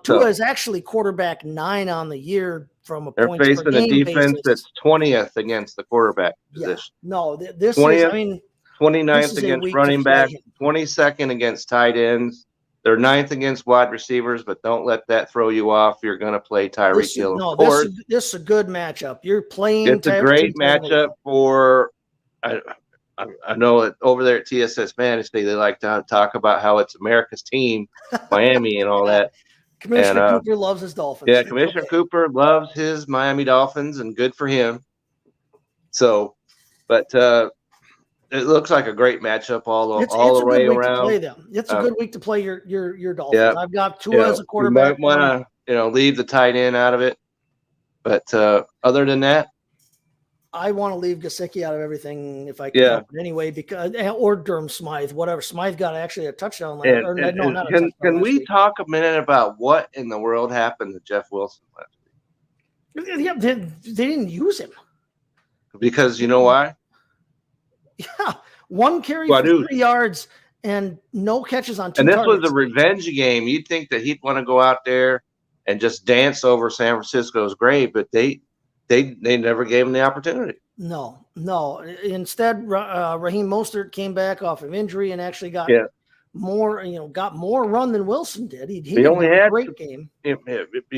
Tua is actually quarterback 9 on the year from a points per game. They're facing a defense basis. that's 20th against the quarterback position. Yeah. No, this 20th, is, 29th against running back, 22nd against tight ends. They're 9th against wide receivers, but don't let that throw you off. You're going to play Tyreek Hill. No, this is a good matchup. You're playing. It's a great matchup for. I know that over there at TSS Fantasy, they like to talk about how it's America's team, Miami, and all that. Commissioner Cooper loves his Dolphins. Yeah, Commissioner Cooper loves his Miami Dolphins, and good for him. So, but it looks like a great matchup all the way around. Play them. It's a good week to play your Dolphins. Yeah, I've got Tua as a quarterback. You might want to leave the tight end out of it, but other than that, I want to leave Gesicki out of everything if I can help it anyway, because or Durham Smythe, whatever. Smythe got actually a touchdown. Can we talk a minute about what in the world happened to Jeff Wilson last week? Yeah, they didn't use him. Because you know why? Yeah, 1 carry for 3 yards and no catches on 2 And this targets. was a revenge game. You'd think that he'd want to go out there and just dance over San Francisco's grave, but they never gave him the opportunity. No. Instead, Raheem Mostert came back off of injury and actually got more run than Wilson did. He only had a great game. You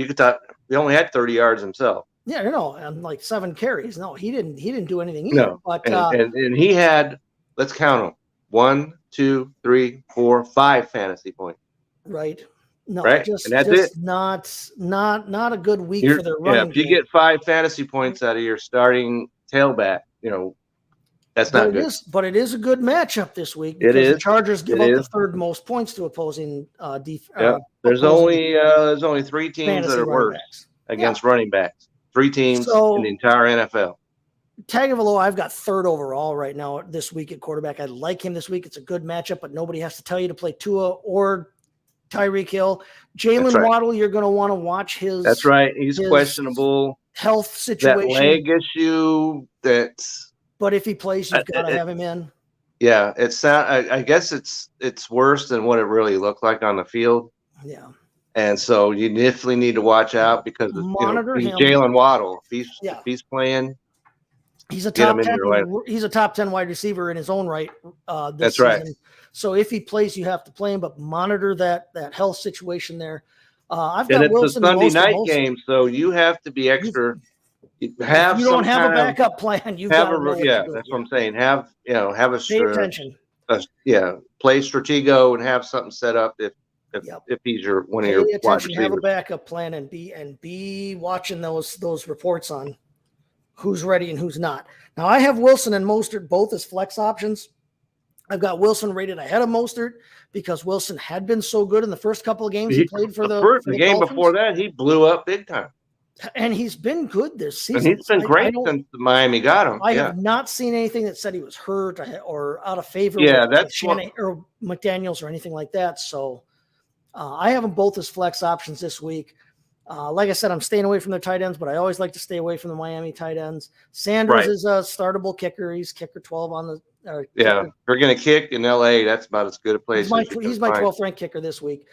could talk. He only had 30 yards himself. Yeah, and like 7 carries. No, he didn't do anything either. No, but and he had, let's count them, 1, 2, 3, 4, 5 fantasy points. Right. No, right? Just, and that's just it. Not a good week for their running. If you get 5 fantasy points out of your starting tailback, that's not good. But it is a good matchup this week. It is. The Chargers give up the 3rd most points to opposing defense. There's only 3 teams that are worse against running backs. 3 teams in the entire NFL. Tagovailoa, I've got 3rd overall right now this week at quarterback. I like him this week. It's a good matchup, but nobody has to tell you to play Tua or Tyreek Hill. Jalen Waddle, you're going to want to watch his. That's right. He's questionable. Health situation. That leg issue. But if he plays, you've got to have him in. Yeah, I guess it's worse than what it really looked like on the field. Yeah. And so you definitely need to watch out, because monitor him. Jalen Waddle. If he's playing, he's a top 10. He's a top 10 wide receiver in his own right. That's right. So if he plays, you have to play him, but monitor that health situation there. I've got Wilson. It's a Sunday night game, so you have to be extra. You don't have a backup plan. You have that's what I'm saying. Have a pay attention. Play Stratego and have something set up if he's one of your wide receivers. Have a backup plan and be watching those reports on who's ready and who's not. Now I have Wilson and Mostert both as flex options. I've got Wilson rated ahead of Mostert because Wilson had been so good in the first couple of games he played for the game Dolphins. Before that, he blew up big time. And he's been good this season. And he's been great since Miami got him. I have not seen anything that said he was hurt or out of favor that's or McDaniels or anything like that. So I have them both as flex options this week. Like I said, I'm staying away from their tight ends, but I always like to stay away from the Miami tight ends. Sanders Right. is a startable kicker. He's kicker 12 on the. Yeah, if you're going to kick in LA, that's about as good a place He's my as you can 12th ranked kicker this week.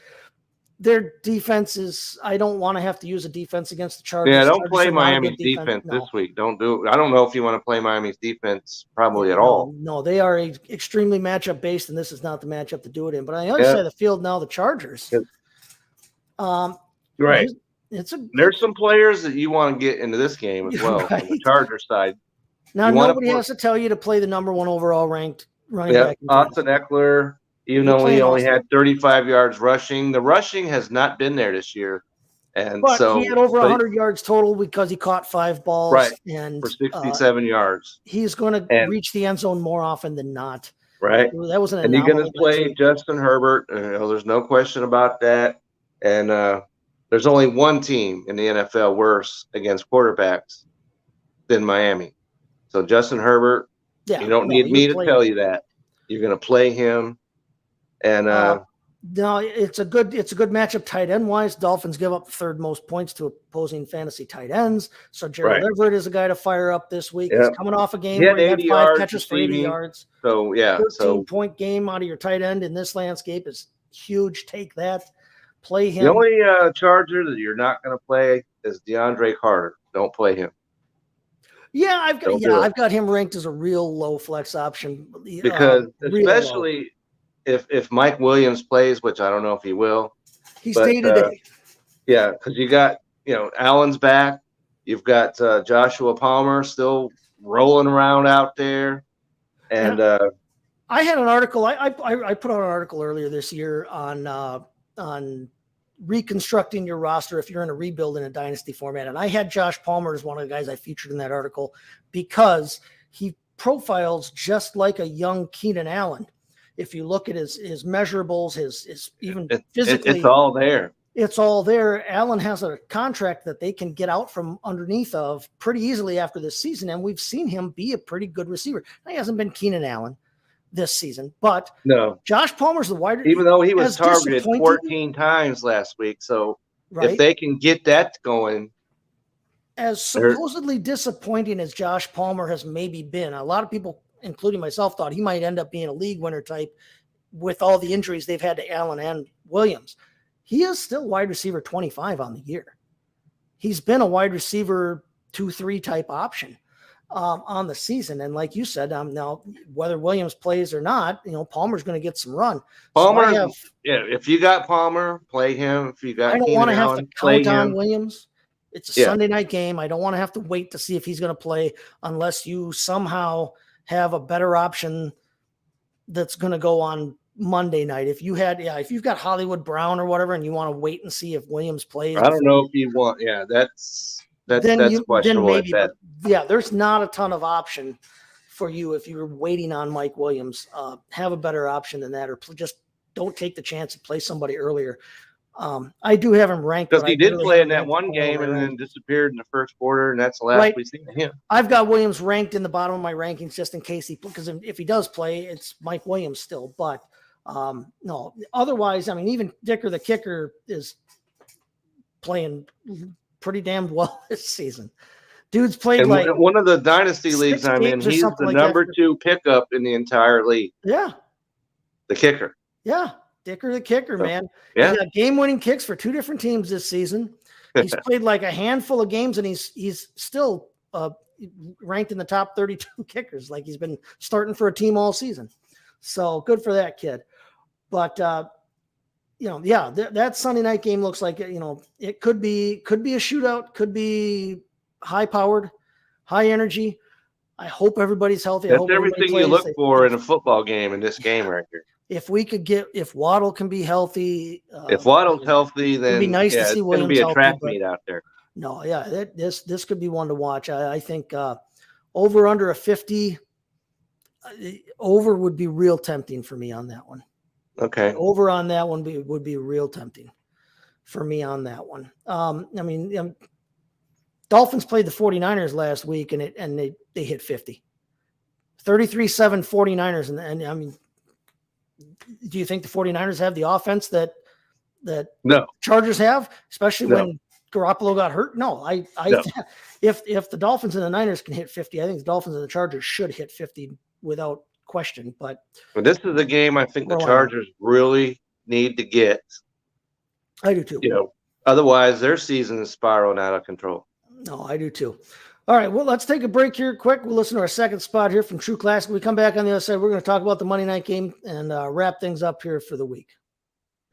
Their defense is. I don't want to have to use a defense against the Chargers. Yeah, don't Chargers play are not a Miami's good defense No. this week. Don't do it. I don't know if you want to play Miami's defense probably at all. No, they are extremely matchup based, and this is not the matchup to do it in. But on the other side of the field now, the Chargers. Right. There's some players that you want to get into this game as well on the Charger side. Now nobody has to tell you to play the number 1 overall ranked running back. Austin Eckler, even though he only had 35 yards rushing, the rushing has not been there this year. And but so he had over 100 yards total because he caught 5 balls and for 67 yards. He's going to reach the end zone more often than not. Right. That was an and you're going to anomaly play Justin Herbert. There's no question about that. And there's only one team in the NFL worse against quarterbacks than Miami. So Justin Herbert, you don't need me to tell you that. You're going to play him. And no, it's a good matchup tight end wise. Dolphins give up the 3rd most points to opposing fantasy tight ends. So Gerald Everett is a guy to fire up this week. He's coming off a game where he had 5 catches for 80 yards. So 13-point game out of your tight end in this landscape is huge. Take that. Play him. The only Charger that you're not going to play is DeAndre Carter. Don't play him. Yeah, I've got him ranked as a real low flex option because especially if Mike Williams plays, which I don't know if he will. He's day to day. Yeah, because you got Allen's back. You've got Joshua Palmer still rolling around out there, and I had an article. I put out an article earlier this year on reconstructing your roster if you're in a rebuild in a dynasty format. And I had Josh Palmer as one of the guys I featured in that article because he profiles just like a young Keenan Allen. If you look at his measurables, his even physically, it's all there. It's all there. Allen has a contract that they can get out from underneath of pretty easily after this season. And we've seen him be a pretty good receiver. Now, he hasn't been Keenan Allen this season, but no, Josh Palmer's the wide receiver. Even though he was targeted 14 times last week. So if they can get that going. As supposedly disappointing as Josh Palmer has maybe been, a lot of people, including myself, thought he might end up being a league winner type with all the injuries they've had to Allen and Williams. He is still wide receiver 25 on the year. He's been a wide receiver 2-3 type option on the season. And like you said, now whether Williams plays or not, Palmer's going to get some run. Palmer, if you got Palmer, play him. If you got, I don't want to have to count on Williams. It's a Sunday night game. I don't want to have to wait to see if he's going to play unless you somehow have a better option that's going to go on Monday night. If you've got Hollywood Brown or whatever, and you want to wait and see if Williams plays. I don't know if you want. Yeah, that's questionable. Then maybe, but there's not a ton of option for you if you're waiting on Mike Williams. Have a better option than that, or just don't take the chance and play somebody earlier. I do have him ranked because he did play in that one game and then disappeared in the first quarter, and that's the last we've seen of him. I've got Williams ranked in the bottom of my rankings just in case because if he does play, it's Mike Williams still. But no, otherwise, I mean, even Dicker the kicker is playing pretty damn well this season. Dude's played like one of the dynasty leagues I'm in. He's the number 2 pickup in the entire league. Yeah, the kicker. Yeah. Dicker the kicker, man. Yeah. He got game-winning kicks for 2 different teams this season. He's played like a handful of games, and he's still ranked in the top 32 kickers. Like he's been starting for a team all season. So good for that kid. But that Sunday night game looks like it could be a shootout, could be high-powered, high energy. I hope everybody's healthy. That's everything you look for in a football game in this game right here. If Waddle can be healthy, if Waddle's healthy, then it'd be nice to see Williams be a track healthy, meet out there. No, this could be one to watch. I think over under a 50 over would be real tempting for me on that one. Okay, over on that one would be real tempting for me on that one. Dolphins played the 49ers last week and they hit 50, 33-7 49ers, and I mean. Do you think the 49ers have the offense that no Chargers have, especially when Garoppolo got hurt? No, No. If the Dolphins and the Niners can hit 50, I think the Dolphins and the Chargers should hit 50 without question. But this is a game I think the Well, I know. Chargers really need to get. I do too. You know, otherwise their season is spiraling out of control. No, I do too. All right, well, let's take a break here quick. We'll listen to our second spot here from True Classic. We come back on the other side. We're going to talk about the Monday night game and wrap things up here for the week.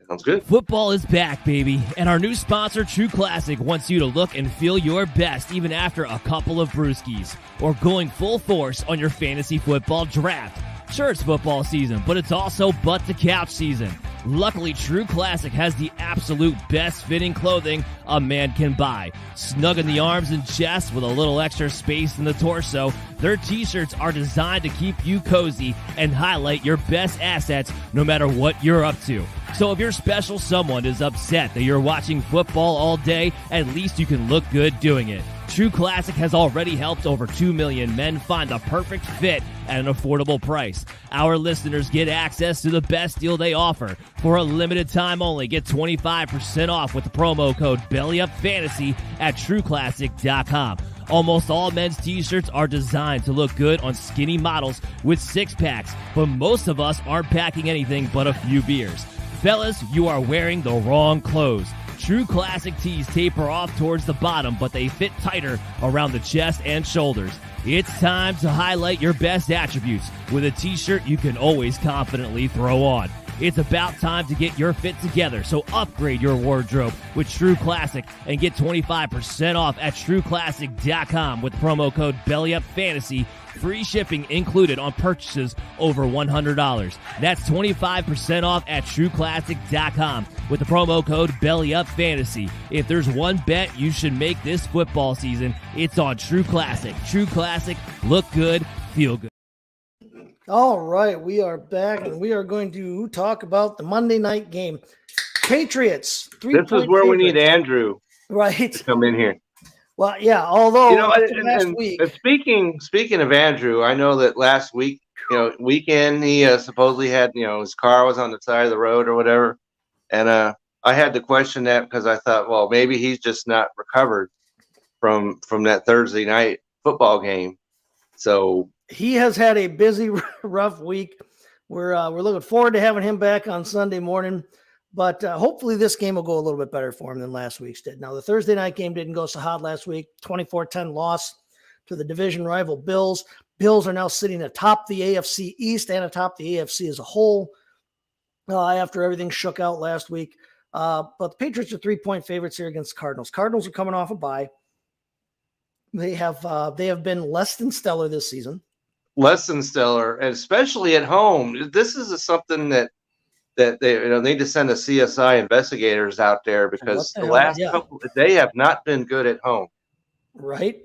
Sounds good. Football is back, baby, and our new sponsor, True Classic, wants you to look and feel your best even after a couple of brewskis or going full force on your fantasy football draft. Sure, it's football season, but it's also butt-to-couch season. Luckily, True Classic has the absolute best-fitting clothing a man can buy. Snug in the arms and chest with a little extra space in the torso, their t-shirts are designed to keep you cozy and highlight your best assets no matter what you're up to. So if your special someone is upset that you're watching football all day, at least you can look good doing it. True Classic has already helped over 2 million men find the perfect fit at an affordable price. Our listeners get access to the best deal they offer. For a limited time only, get 25% off with the promo code BELLYUPFANTASY at TrueClassic.com. Almost all men's t-shirts are designed to look good on skinny models with six-packs, but most of us aren't packing anything but a few beers. Fellas, you are wearing the wrong clothes. True Classic tees taper off towards the bottom, but they fit tighter around the chest and shoulders. It's time to highlight your best attributes with a t-shirt you can always confidently throw on. It's about time to get your fit together, so upgrade your wardrobe with True Classic and get 25% off at TrueClassic.com with promo code BELLYUPFANTASY. Free shipping included on purchases over $100. That's 25% off at TrueClassic.com with the promo code BELLYUPFANTASY. If there's one bet you should make this football season, it's on True Classic. True Classic, look good, feel good. All right, we are back, and we are going to talk about the Monday night game. Patriots. This is where we need Andrew right to come in here. Well, yeah. Although last week, and speaking of Andrew, I know that last week, weekend he supposedly had, his car was on the side of the road or whatever, and I had to question that because I thought, well, maybe he's just not recovered from that Thursday night football game. So he has had a busy, rough week. We're looking forward to having him back on Sunday morning. But hopefully this game will go a little bit better for him than last week's did. Now, the Thursday night game didn't go so hot last week. 24-10 loss to the division rival Bills. Bills are now sitting atop the AFC East and atop the AFC as a whole after everything shook out last week. But the Patriots are 3-point favorites here against the Cardinals. Cardinals are coming off a bye. They have been less than stellar this season. Less than stellar, and especially at home. This is something that they need to send the CSI investigators out there because the last couple they have not been good at home. Right.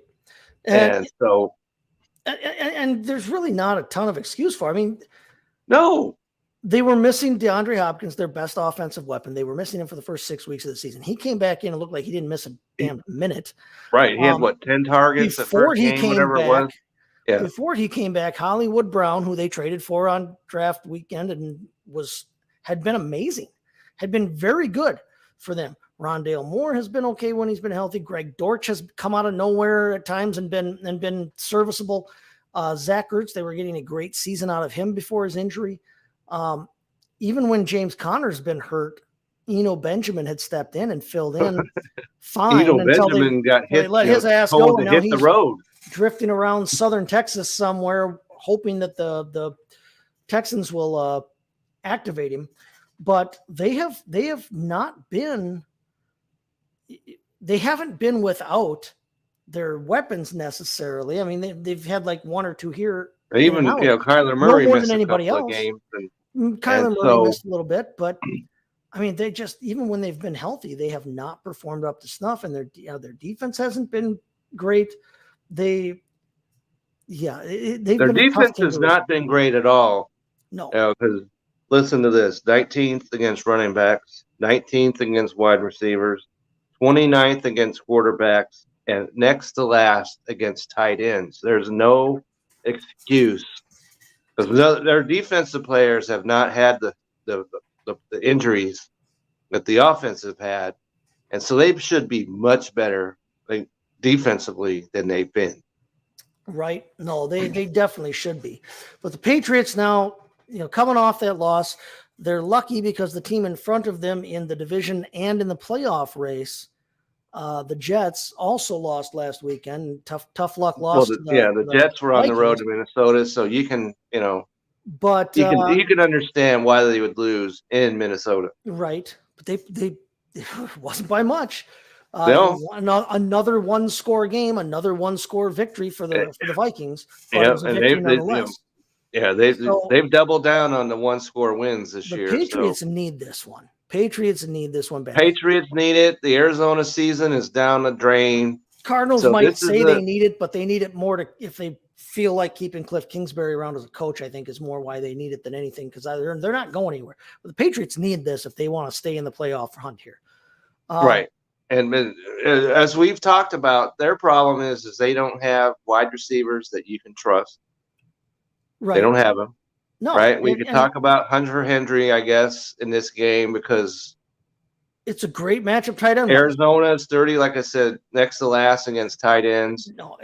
And so and there's really not a ton of excuse for it. I mean, no. They were missing DeAndre Hopkins, their best offensive weapon. They were missing him for the first 6 weeks of the season. He came back in and looked like he didn't miss a damn minute. Right. He had 10 targets before he came back. it was. Yeah. Before he came back, Hollywood Brown, who they traded for on draft weekend and had been amazing, had been very good for them. Rondale Moore has been okay when he's been healthy. Greg Dortch has come out of nowhere at times and been serviceable. Zach Ertz, they were getting a great season out of him before his injury. Even when James Conner's been hurt, Eno Benjamin had stepped in and filled in fine. Eno Benjamin got hit. They let his ass go. And now hit the road. Drifting around southern Texas somewhere, hoping that the Texans will activate him. But they haven't been without their weapons necessarily. I mean, they've had like one or two here. Even Kyler Murray more missed than anybody a couple else. Of games Kyler Murray missed a little bit, but I mean, they just, even when they've been healthy, they have not performed up to snuff, and their defense hasn't been great. Their defense has not been great at all. No, because listen to this: 19th against running backs, 19th against wide receivers, 29th against quarterbacks, and next to last against tight ends. There's no excuse because their defensive players have not had the injuries that the offense have had, And so they should be much better, like, defensively than they've been. Right? No, they definitely should be. But the Patriots now, coming off that loss, they're lucky because the team in front of them in the division and in the playoff race, the Jets, also lost last weekend. Tough luck loss. The Jets were on the road to Minnesota, so you can, but you can understand why they would lose in Minnesota. Right. But they it wasn't by much. No. Another one-score game, another one-score victory for the Vikings. But it was a and victory nonetheless. they've doubled down on the one-score wins this year. The Patriots need this one. Patriots need this one bad. Patriots need it. The Arizona season is down the drain. Cardinals might say they need it, but they need it more if they feel like keeping Cliff Kingsbury around as a coach, I think is more why they need it than anything, because they're not going anywhere. But the Patriots need this if they want to stay in the playoff hunt here. Right. And as we've talked about, their problem is they don't have wide receivers that you can trust. Right. They don't have them. No. Right. We could talk about Hunter Henry, I guess, in this game because it's a great matchup tight end. Arizona is 30, like I said, next to last against tight ends. No,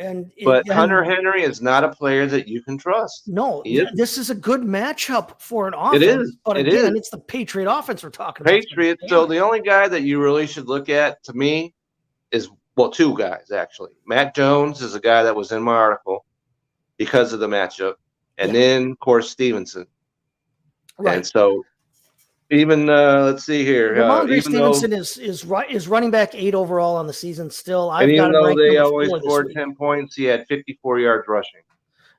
but Hunter Henry is not a player that you can trust. No, this is a good matchup for an offense. It is. But again, it's the Patriot offense we're talking about. Patriots. So the only guy that you really should look at, to me, is, well, two guys, actually. Matt Jones is a guy that was in my article because of the matchup. And then, of course, Stevenson. Right. And so even let's see here. Ramondre Stevenson is running back 8 overall on the season still. Even though they always scored 10 points, he had 54 yards rushing.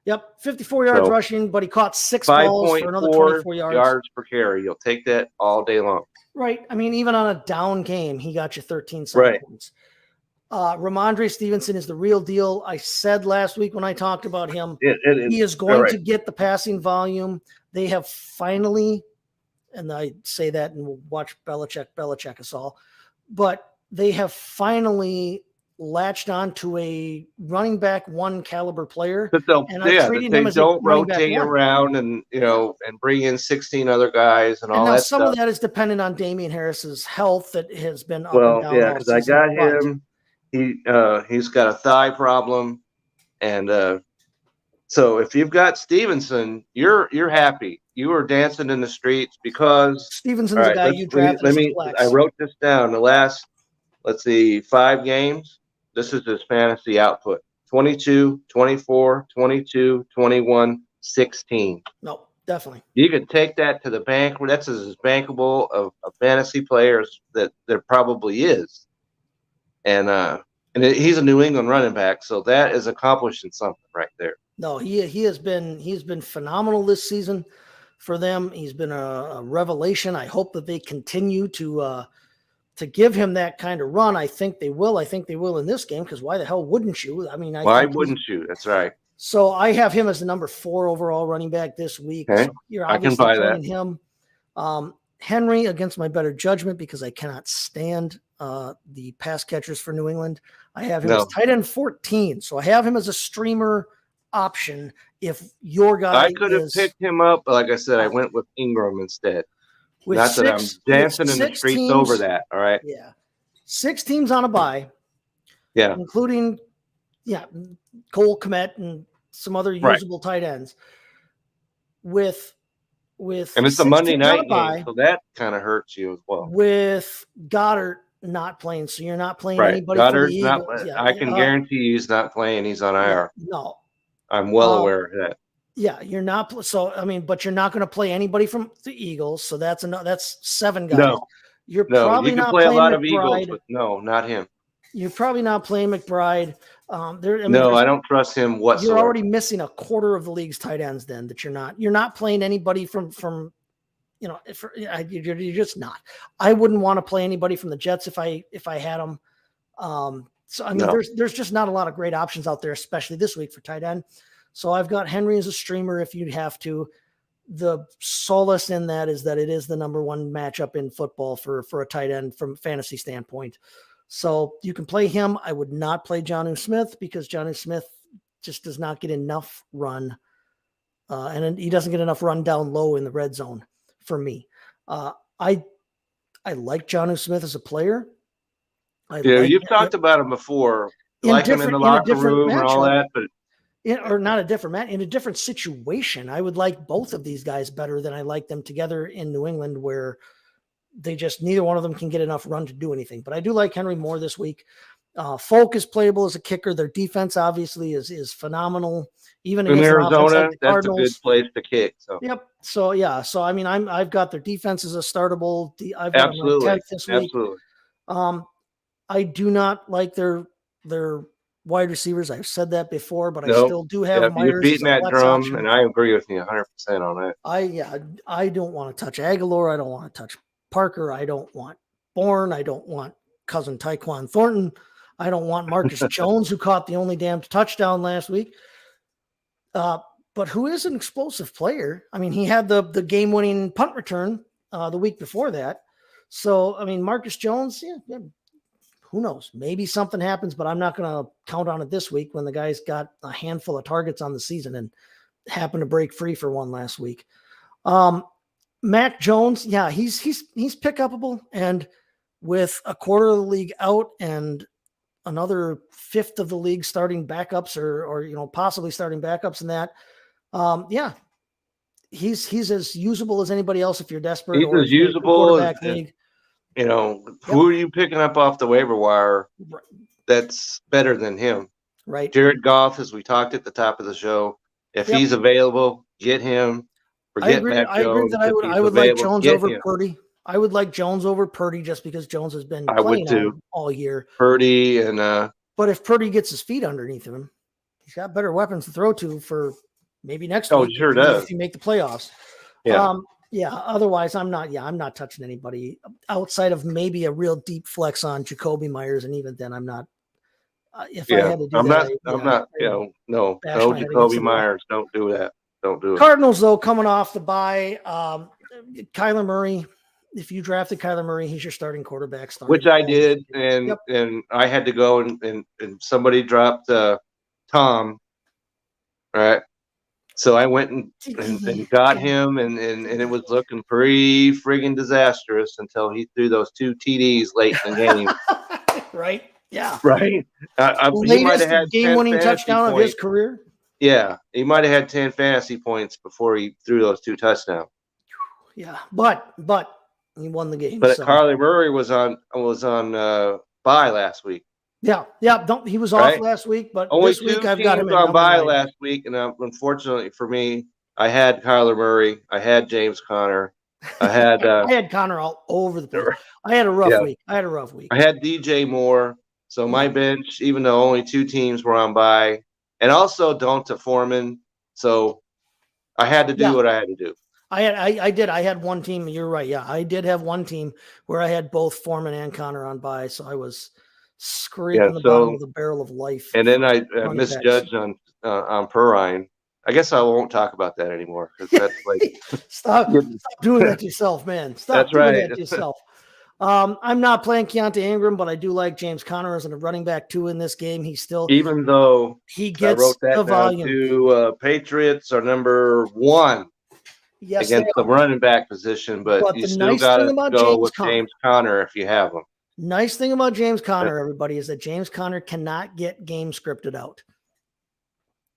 Yep, 54 yards rushing, but he caught 6 balls for another 24 yards per carry. You'll take that all day long. Right. I mean, even on a down game, he got you 13 points. Ramondre Stevenson is the real deal. I said last week when I talked about him, he is going to get the passing volume. They have finally, and I say that and we'll watch Belichick us all, but they have finally latched on to a running back 1 caliber player. They don't rotate around and and bring in 16 other guys and all that stuff. Some of that is dependent on Damian Harris's health that has been up and down. Yeah, because I got him. He's got a thigh problem, and so if you've got Stevenson, you're happy. You are dancing in the streets because Stevenson's the guy you drafted. I wrote this down. The last, 5 games. This is his fantasy output: 22, 24, 22, 21, 16. No, definitely. You could take that to the bank. That's as bankable of fantasy players that there probably is. And he's a New England running back, so that is accomplishing something right there. No, he's been phenomenal this season for them. He's been a revelation. I hope that they continue to give him that kind of run. I think they will. I think they will in this game, because why the hell wouldn't you? I mean, why wouldn't you? That's right. So I have him as the number 4 overall running back this week. Okay. So you're obviously I can buy that. Him. Henry, against my better judgment, because I cannot stand the pass catchers for New England. I have him as tight end 14. So I have him as a streamer option. If your guy, I could have picked him up, but like I said, I went with Ingram instead. Not that I'm dancing in the streets over that. All right. Yeah. 6 teams on a bye. Yeah. Including, Cole Kmet and some other usable tight ends. And it's a Monday night game, so that kind of hurts you as well. With Goddard not playing, so you're not playing anybody. Goddard's not. I can guarantee he's not playing. He's on IR. No, I'm well aware of that. Yeah, you're not. So but you're not going to play anybody from the Eagles. So that's 7 guys. No, you're probably you can not play a lot McBride. of Eagles, but no, not him. You're probably not playing McBride. I don't trust him whatsoever. You're already missing a quarter of the league's tight ends. Then that you're not playing anybody from you're just not. I wouldn't want to play anybody from the Jets if I had them. So I mean, there's just not a lot of great options out there, especially this week for tight end. So I've got Henry as a streamer if you'd have to. The solace in that is that it is the number 1 matchup in football for a tight end from a fantasy standpoint. So you can play him. I would not play Jonnu Smith because Jonnu Smith just does not get enough run. And he doesn't get enough run down low in the red zone for me. I like Jonnu Smith as a player. Yeah, you've talked about him before. Like him in the locker room and all that, but or not a different match, in a different situation. I would like both of these guys better than I like them together in New England, where they just neither one of them can get enough run to do anything. But I do like Henry more this week. Folk is playable as a kicker. Their defense obviously is phenomenal. Even in against Arizona, like that's a good place to kick. So yep. So yeah. So I mean, I've got their defense as a startable. I've got them ranked 10th this week. Absolutely. I do not like their wide receivers. I've said that before, but I still do have Myers. You're beating that drum, option. And I agree with you 100% on that. I don't want to touch Aguilar. I don't want to touch Parker. I don't want Bourne. I don't want cousin Tyquan Thornton. I don't want Marcus Jones, who caught the only damn touchdown last week. But who is an explosive player? I mean, he had the game-winning punt return the week before that. So, I mean, Marcus Jones, yeah, who knows? Maybe something happens, but I'm not going to count on it this week when the guy's got a handful of targets on the season and happened to break free for one last week. Mac Jones, yeah, he's pick upable, and with a quarter of the league out and another fifth of the league starting backups or possibly starting backups in that, yeah, he's as usable as anybody else if you're desperate. He's as usable as league. Who are you picking up off the waiver wire that's better than him? Right. Jared Goff, as we talked at the top of the show, if he's available, get him. Forget Mac Jones. I agree that I would like Jones over Purdy. I would like Jones over Purdy just because Jones has been playing all year. Purdy and but if Purdy gets his feet underneath him, he's got better weapons to throw to for maybe next week. Sure does. If you make the playoffs. Yeah. Otherwise, I'm not touching anybody outside of maybe a real deep flex on Jacoby Myers, and even then, I'm not. If I had to do no, Jacoby Myers. Don't do that. Don't do it. Cardinals, though, coming off the bye, Kyler Murray. If you drafted Kyler Murray, he's your starting quarterback. Which I did, and I had to go and somebody dropped Tom. All right. So I went and got him, and it was looking pretty friggin' disastrous until he threw those 2 TDs late in the game. Right? Yeah. Right? He might have had game-winning touchdown of his career. Yeah, he might have had 10 fantasy points before he threw those 2 touchdowns. Yeah, but he won the game. But Kyler Murray was on bye last week. Yeah. He was off last week, but only this week I've got him on bye last week, and unfortunately for me, I had Kyler Murray, I had James Conner, I had Conner all over the place. I had a rough week. I had DJ Moore, so my bench, even though only 2 teams were on bye, and also Donta Foreman, so I had to do what I had to do. I did. I had one team. You're right. Yeah, I did have one team where I had both Foreman and Conner on bye, so I was scraping the bottom of the barrel of life. And then I misjudged on Perrine. I guess I won't talk about that anymore because that's like stop doing that to yourself, man. Stop doing that to yourself. I'm not playing Keontae Ingram, but I do like James Conner as a running back 2 in this game. He's still, even though he gets the volume. Patriots are number 1 against the running back position, but you still got to go with James Conner if you have him. Nice thing about James Conner, everybody, is that James Conner cannot get game scripted out.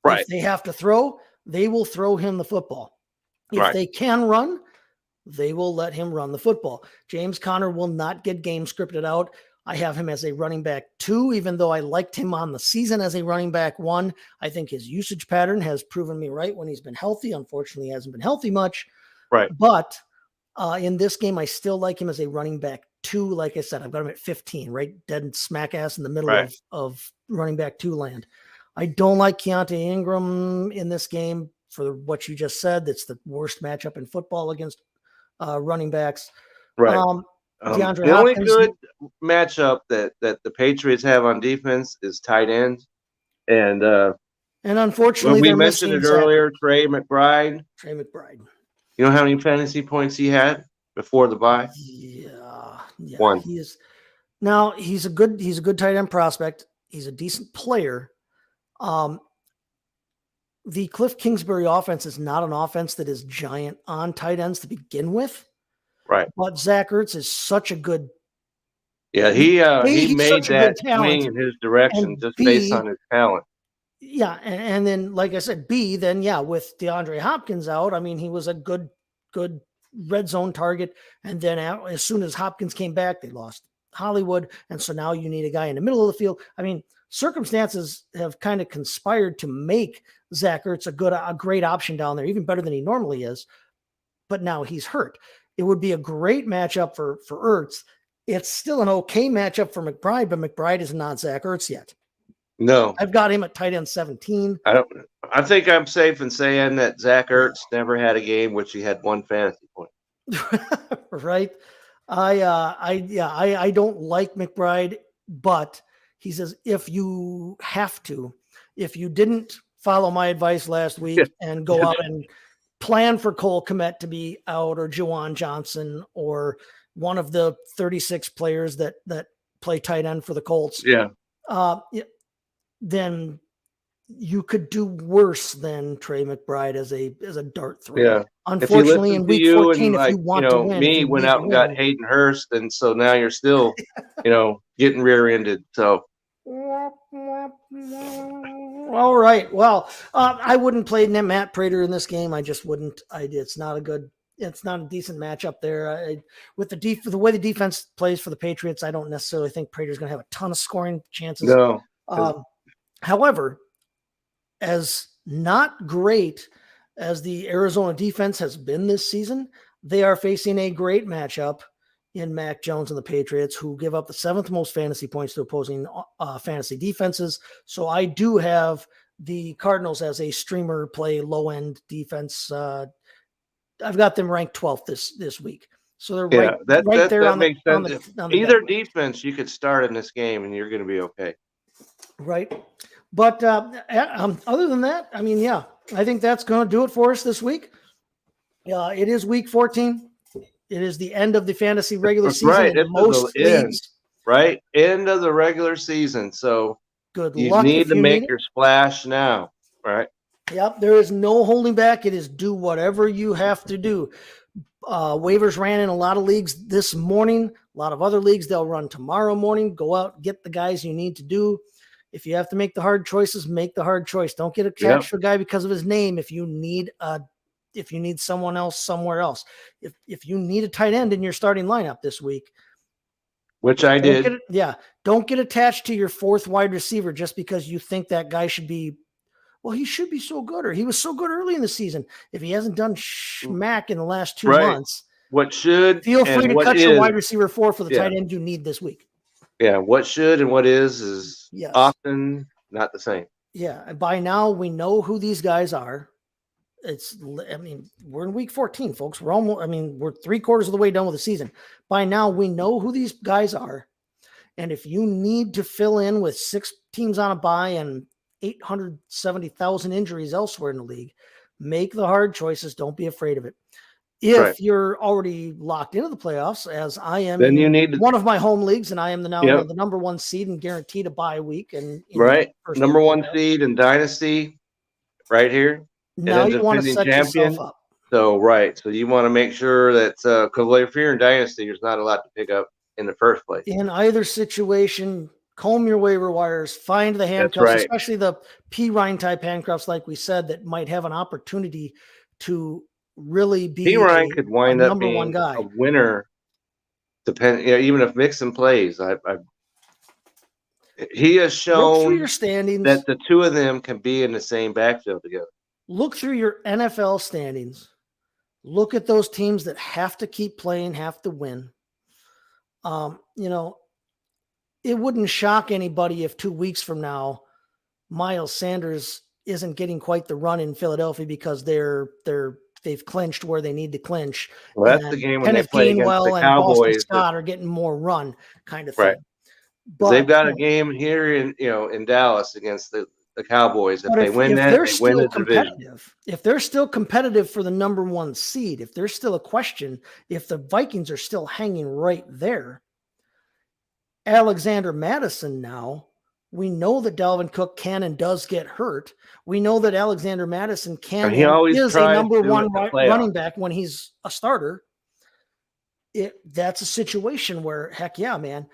Right. If they have to throw, they will throw him the football. If they can run, they will let him run the football. James Conner will not get game scripted out. I have him as a running back 2, even though I liked him on the season as a running back 1. I think his usage pattern has proven me right when he's been healthy. Unfortunately, he hasn't been healthy much. Right. But in this game, I still like him as a running back 2. Like I said, I've got him at 15, right? Dead smack ass in the middle of running back 2 land. I don't like Keontae Ingram in this game for what you just said. That's the worst matchup in football against running backs. Right. The only good matchup that the Patriots have on defense is tight ends. And unfortunately, when we mentioned it earlier, Trey McBride. You know how many fantasy points he had before the bye? Yeah. 1. He's a good tight end prospect. He's a decent player. The Cliff Kingsbury offense is not an offense that is giant on tight ends to begin with. Right. But Zach Ertz is such a good Yeah, he He's made such a good that talent, swing in his direction and just based B, on his talent. yeah, and then like I said, B, then yeah, with DeAndre Hopkins out, I mean, he was a good red zone target. And then as soon as Hopkins came back, they lost Hollywood, and so now you need a guy in the middle of the field. I mean, circumstances have kind of conspired to make Zach Ertz a great option down there, even better than he normally is. But now he's hurt. It would be a great matchup for Ertz. It's still an okay matchup for McBride, but McBride is not Zach Ertz yet. No, I've got him at tight end 17. I don't. I think I'm safe in saying that Zach Ertz never had a game which he had one fantasy point. Right. I don't like McBride, but he says, if you have to, if you didn't follow my advice last week and go out and plan for Cole Kmet to be out, or Juwan Johnson, or one of the 36 players that play tight end for the Colts, Yeah, then you could do worse than Trey McBride as a dart throw. yeah. Unfortunately, in week 14, if you want to win, me went out and got Hayden Hurst, and so now you're still, getting rear-ended. So all right. Well, I wouldn't play Matt Prater in this game. I just wouldn't. It's not a decent matchup there. With the way the defense plays for the Patriots, I don't necessarily think Prater's going to have a ton of scoring chances. no, However, as not great as the Arizona defense has been this season, they are facing a great matchup in Mac Jones and the Patriots, who give up the 7th most fantasy points to opposing fantasy defenses. So I do have the Cardinals as a streamer play, low-end defense. I've got them ranked 12th this week. So they're right there that on makes the, sense. on the, on the Either deck. defense you could start in this game, and you're going to be okay. Right. But other than that, I mean, yeah, I think that's going to do it for us this week. It is week 14. It is the end of the fantasy regular season Right, in most leagues. Right, end of the regular season. So Good you luck need if to you make need your splash now. Right. Yep, there is no holding back. It is do whatever you have to do. Waivers ran in a lot of leagues this morning. A lot of other leagues, they'll run tomorrow morning. Go out, get the guys you need to do. If you have to make the hard choices, make the hard choice. Don't get attached to a guy because of his name. If you need someone else somewhere else, if you need a tight end in your starting lineup this week, Which I did. Don't get attached to your 4th wide receiver just because you think that guy should be. Well, he should be so good, or he was so good early in the season. If he hasn't done schmack in the last 2 months, what should feel free to cut your wide receiver 4 for the tight end you need this week. Yeah, what should and what is often not the same. Yeah, and by now we know who these guys are. We're in week 14, folks. We're 3/4 of the way done with the season. By now we know who these guys are. And if you need to fill in with 6 teams on a bye and 870,000 injuries elsewhere in the league, make the hard choices. Don't be afraid of it. If you're already locked into the playoffs, as I am, then in you need one of my home leagues, and I am the number 1 seed and guaranteed a bye week. And number 1 seed in Dynasty, right here. Now you want to set yourself up. So so you want to make sure that because if you're in Dynasty, there's not a lot to pick up in the first place. In either situation, comb your waiver wires, find the handcuffs, especially the P. Ryan type handcuffs, like we said, that might have an opportunity to really be. P. Ryan could wind up being one guy. a winner, even if Mixon plays. He has shown your standings, that the two of them can be in the same backfield together. Look through your NFL standings. Look at those teams that have to keep playing, have to win. It wouldn't shock anybody if 2 weeks from now, Miles Sanders isn't getting quite the run in Philadelphia because they've clinched where they need to clinch. Well, that's the game when they play against the Cowboys. And Boston Scott are getting more run kind of thing. Right. But they've got a game here in Dallas against the Cowboys. If they win that, they win the division. If they're still competitive for the number 1 seed, if there's still a question, if the Vikings are still hanging right there, Alexander Madison now, we know that Dalvin Cook can and does get hurt. We know that Alexander Madison is a number 1 running back when he's a starter. That's a situation where, heck yeah, man,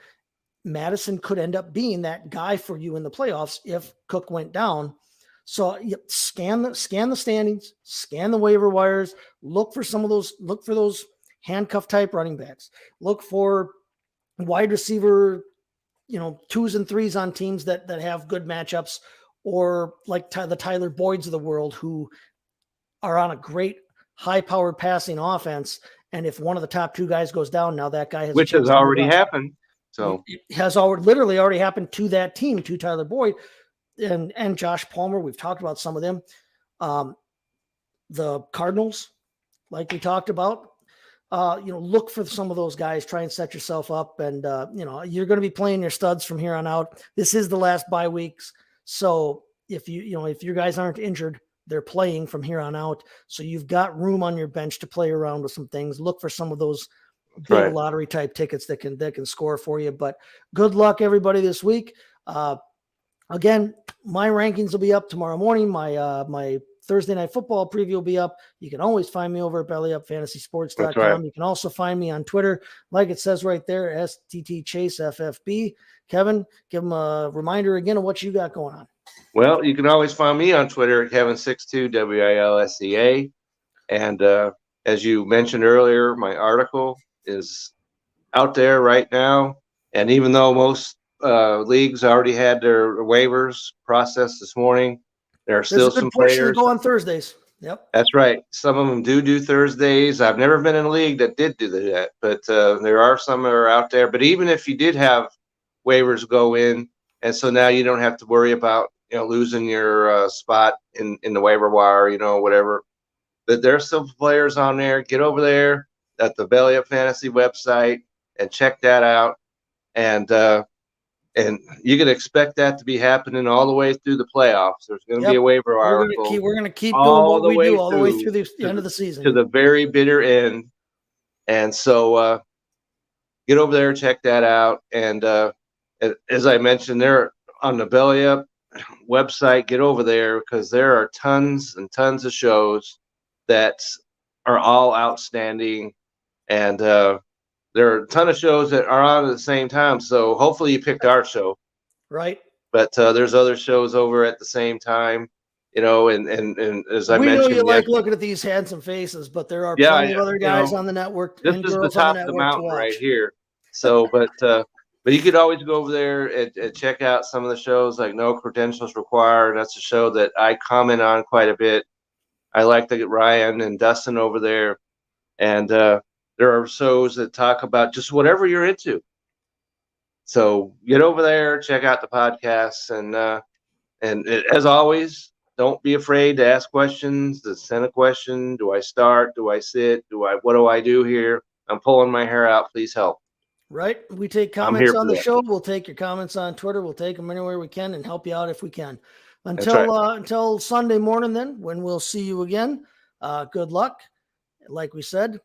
Madison could end up being that guy for you in the playoffs if Cook went down. So scan the standings, scan the waiver wires, look for those handcuff type running backs, look for wide receiver, 2s and 3s on teams that have good matchups, or like the Tyler Boyds of the world who are on a great high powered passing offense. And if one of the top 2 guys goes down, now that guy has which has already happened. So it has literally already happened to that team, to Tyler Boyd and Josh Palmer. We've talked about some of them. The Cardinals, like we talked about, look for some of those guys, try and set yourself up. And, you're going to be playing your studs from here on out. This is the last bye weeks. So if if your guys aren't injured, they're playing from here on out. So you've got room on your bench to play around with some things. Look for some of those big lottery type tickets that can score for you. But good luck everybody this week. Again, my rankings will be up tomorrow morning. My Thursday night football preview will be up. You can always find me over at bellyupfantasysports.com. Right. You can also find me on Twitter, like it says right there, STT Chase FFB. Kevin, give them a reminder again of what you got going on. Well, you can always find me on Twitter at Kevin62 WILSEA. And as you mentioned earlier, my article is out there right now. And even though most leagues already had their waivers processed this morning, there are still some players go on Thursdays. Yep, that's right. Some of them do Thursdays. I've never been in a league that did do that, but there are some that are out there. But even if you did have waivers go in, and so now you don't have to worry about losing your spot in the waiver wire, whatever. But there's still players on there. Get over there at the Belly Up Fantasy website and check that out. And you can expect that to be happening all the way through the playoffs. There's going to be a waiver article. We're going to keep doing what we do all the way through the end of the season, to the very bitter end. And so get over there, check that out. And as I mentioned, they're on the Belly Up website. Get over there because there are tons and tons of shows that are all outstanding. And there are a ton of shows that are on at the same time. So hopefully you picked our show. Right. But there's other shows over at the same time, and as I mentioned, we know you like looking at these handsome faces, but there are plenty of other guys on the network. This is the top of the mountain right here. So, but you could always go over there and check out some of the shows like No Credentials Required. That's a show that I comment on quite a bit. I like to get Ryan and Dustin over there. And there are shows that talk about just whatever you're into. So get over there, check out the podcasts, and as always, don't be afraid to ask questions, to send a question. Do I start? Do I sit? What do I do here? I'm pulling my hair out. Please help. Right. We take comments on the show. We'll take your comments on Twitter. We'll take them anywhere we can and help you out if we can. Until Sunday morning, then, when we'll see you again. Good luck. Like we said,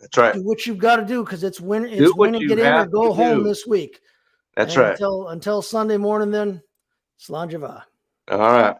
that's right. Do what you've got to do because it's win and get in or go home this week. That's right. Until Sunday morning, then, Slanjava. All right.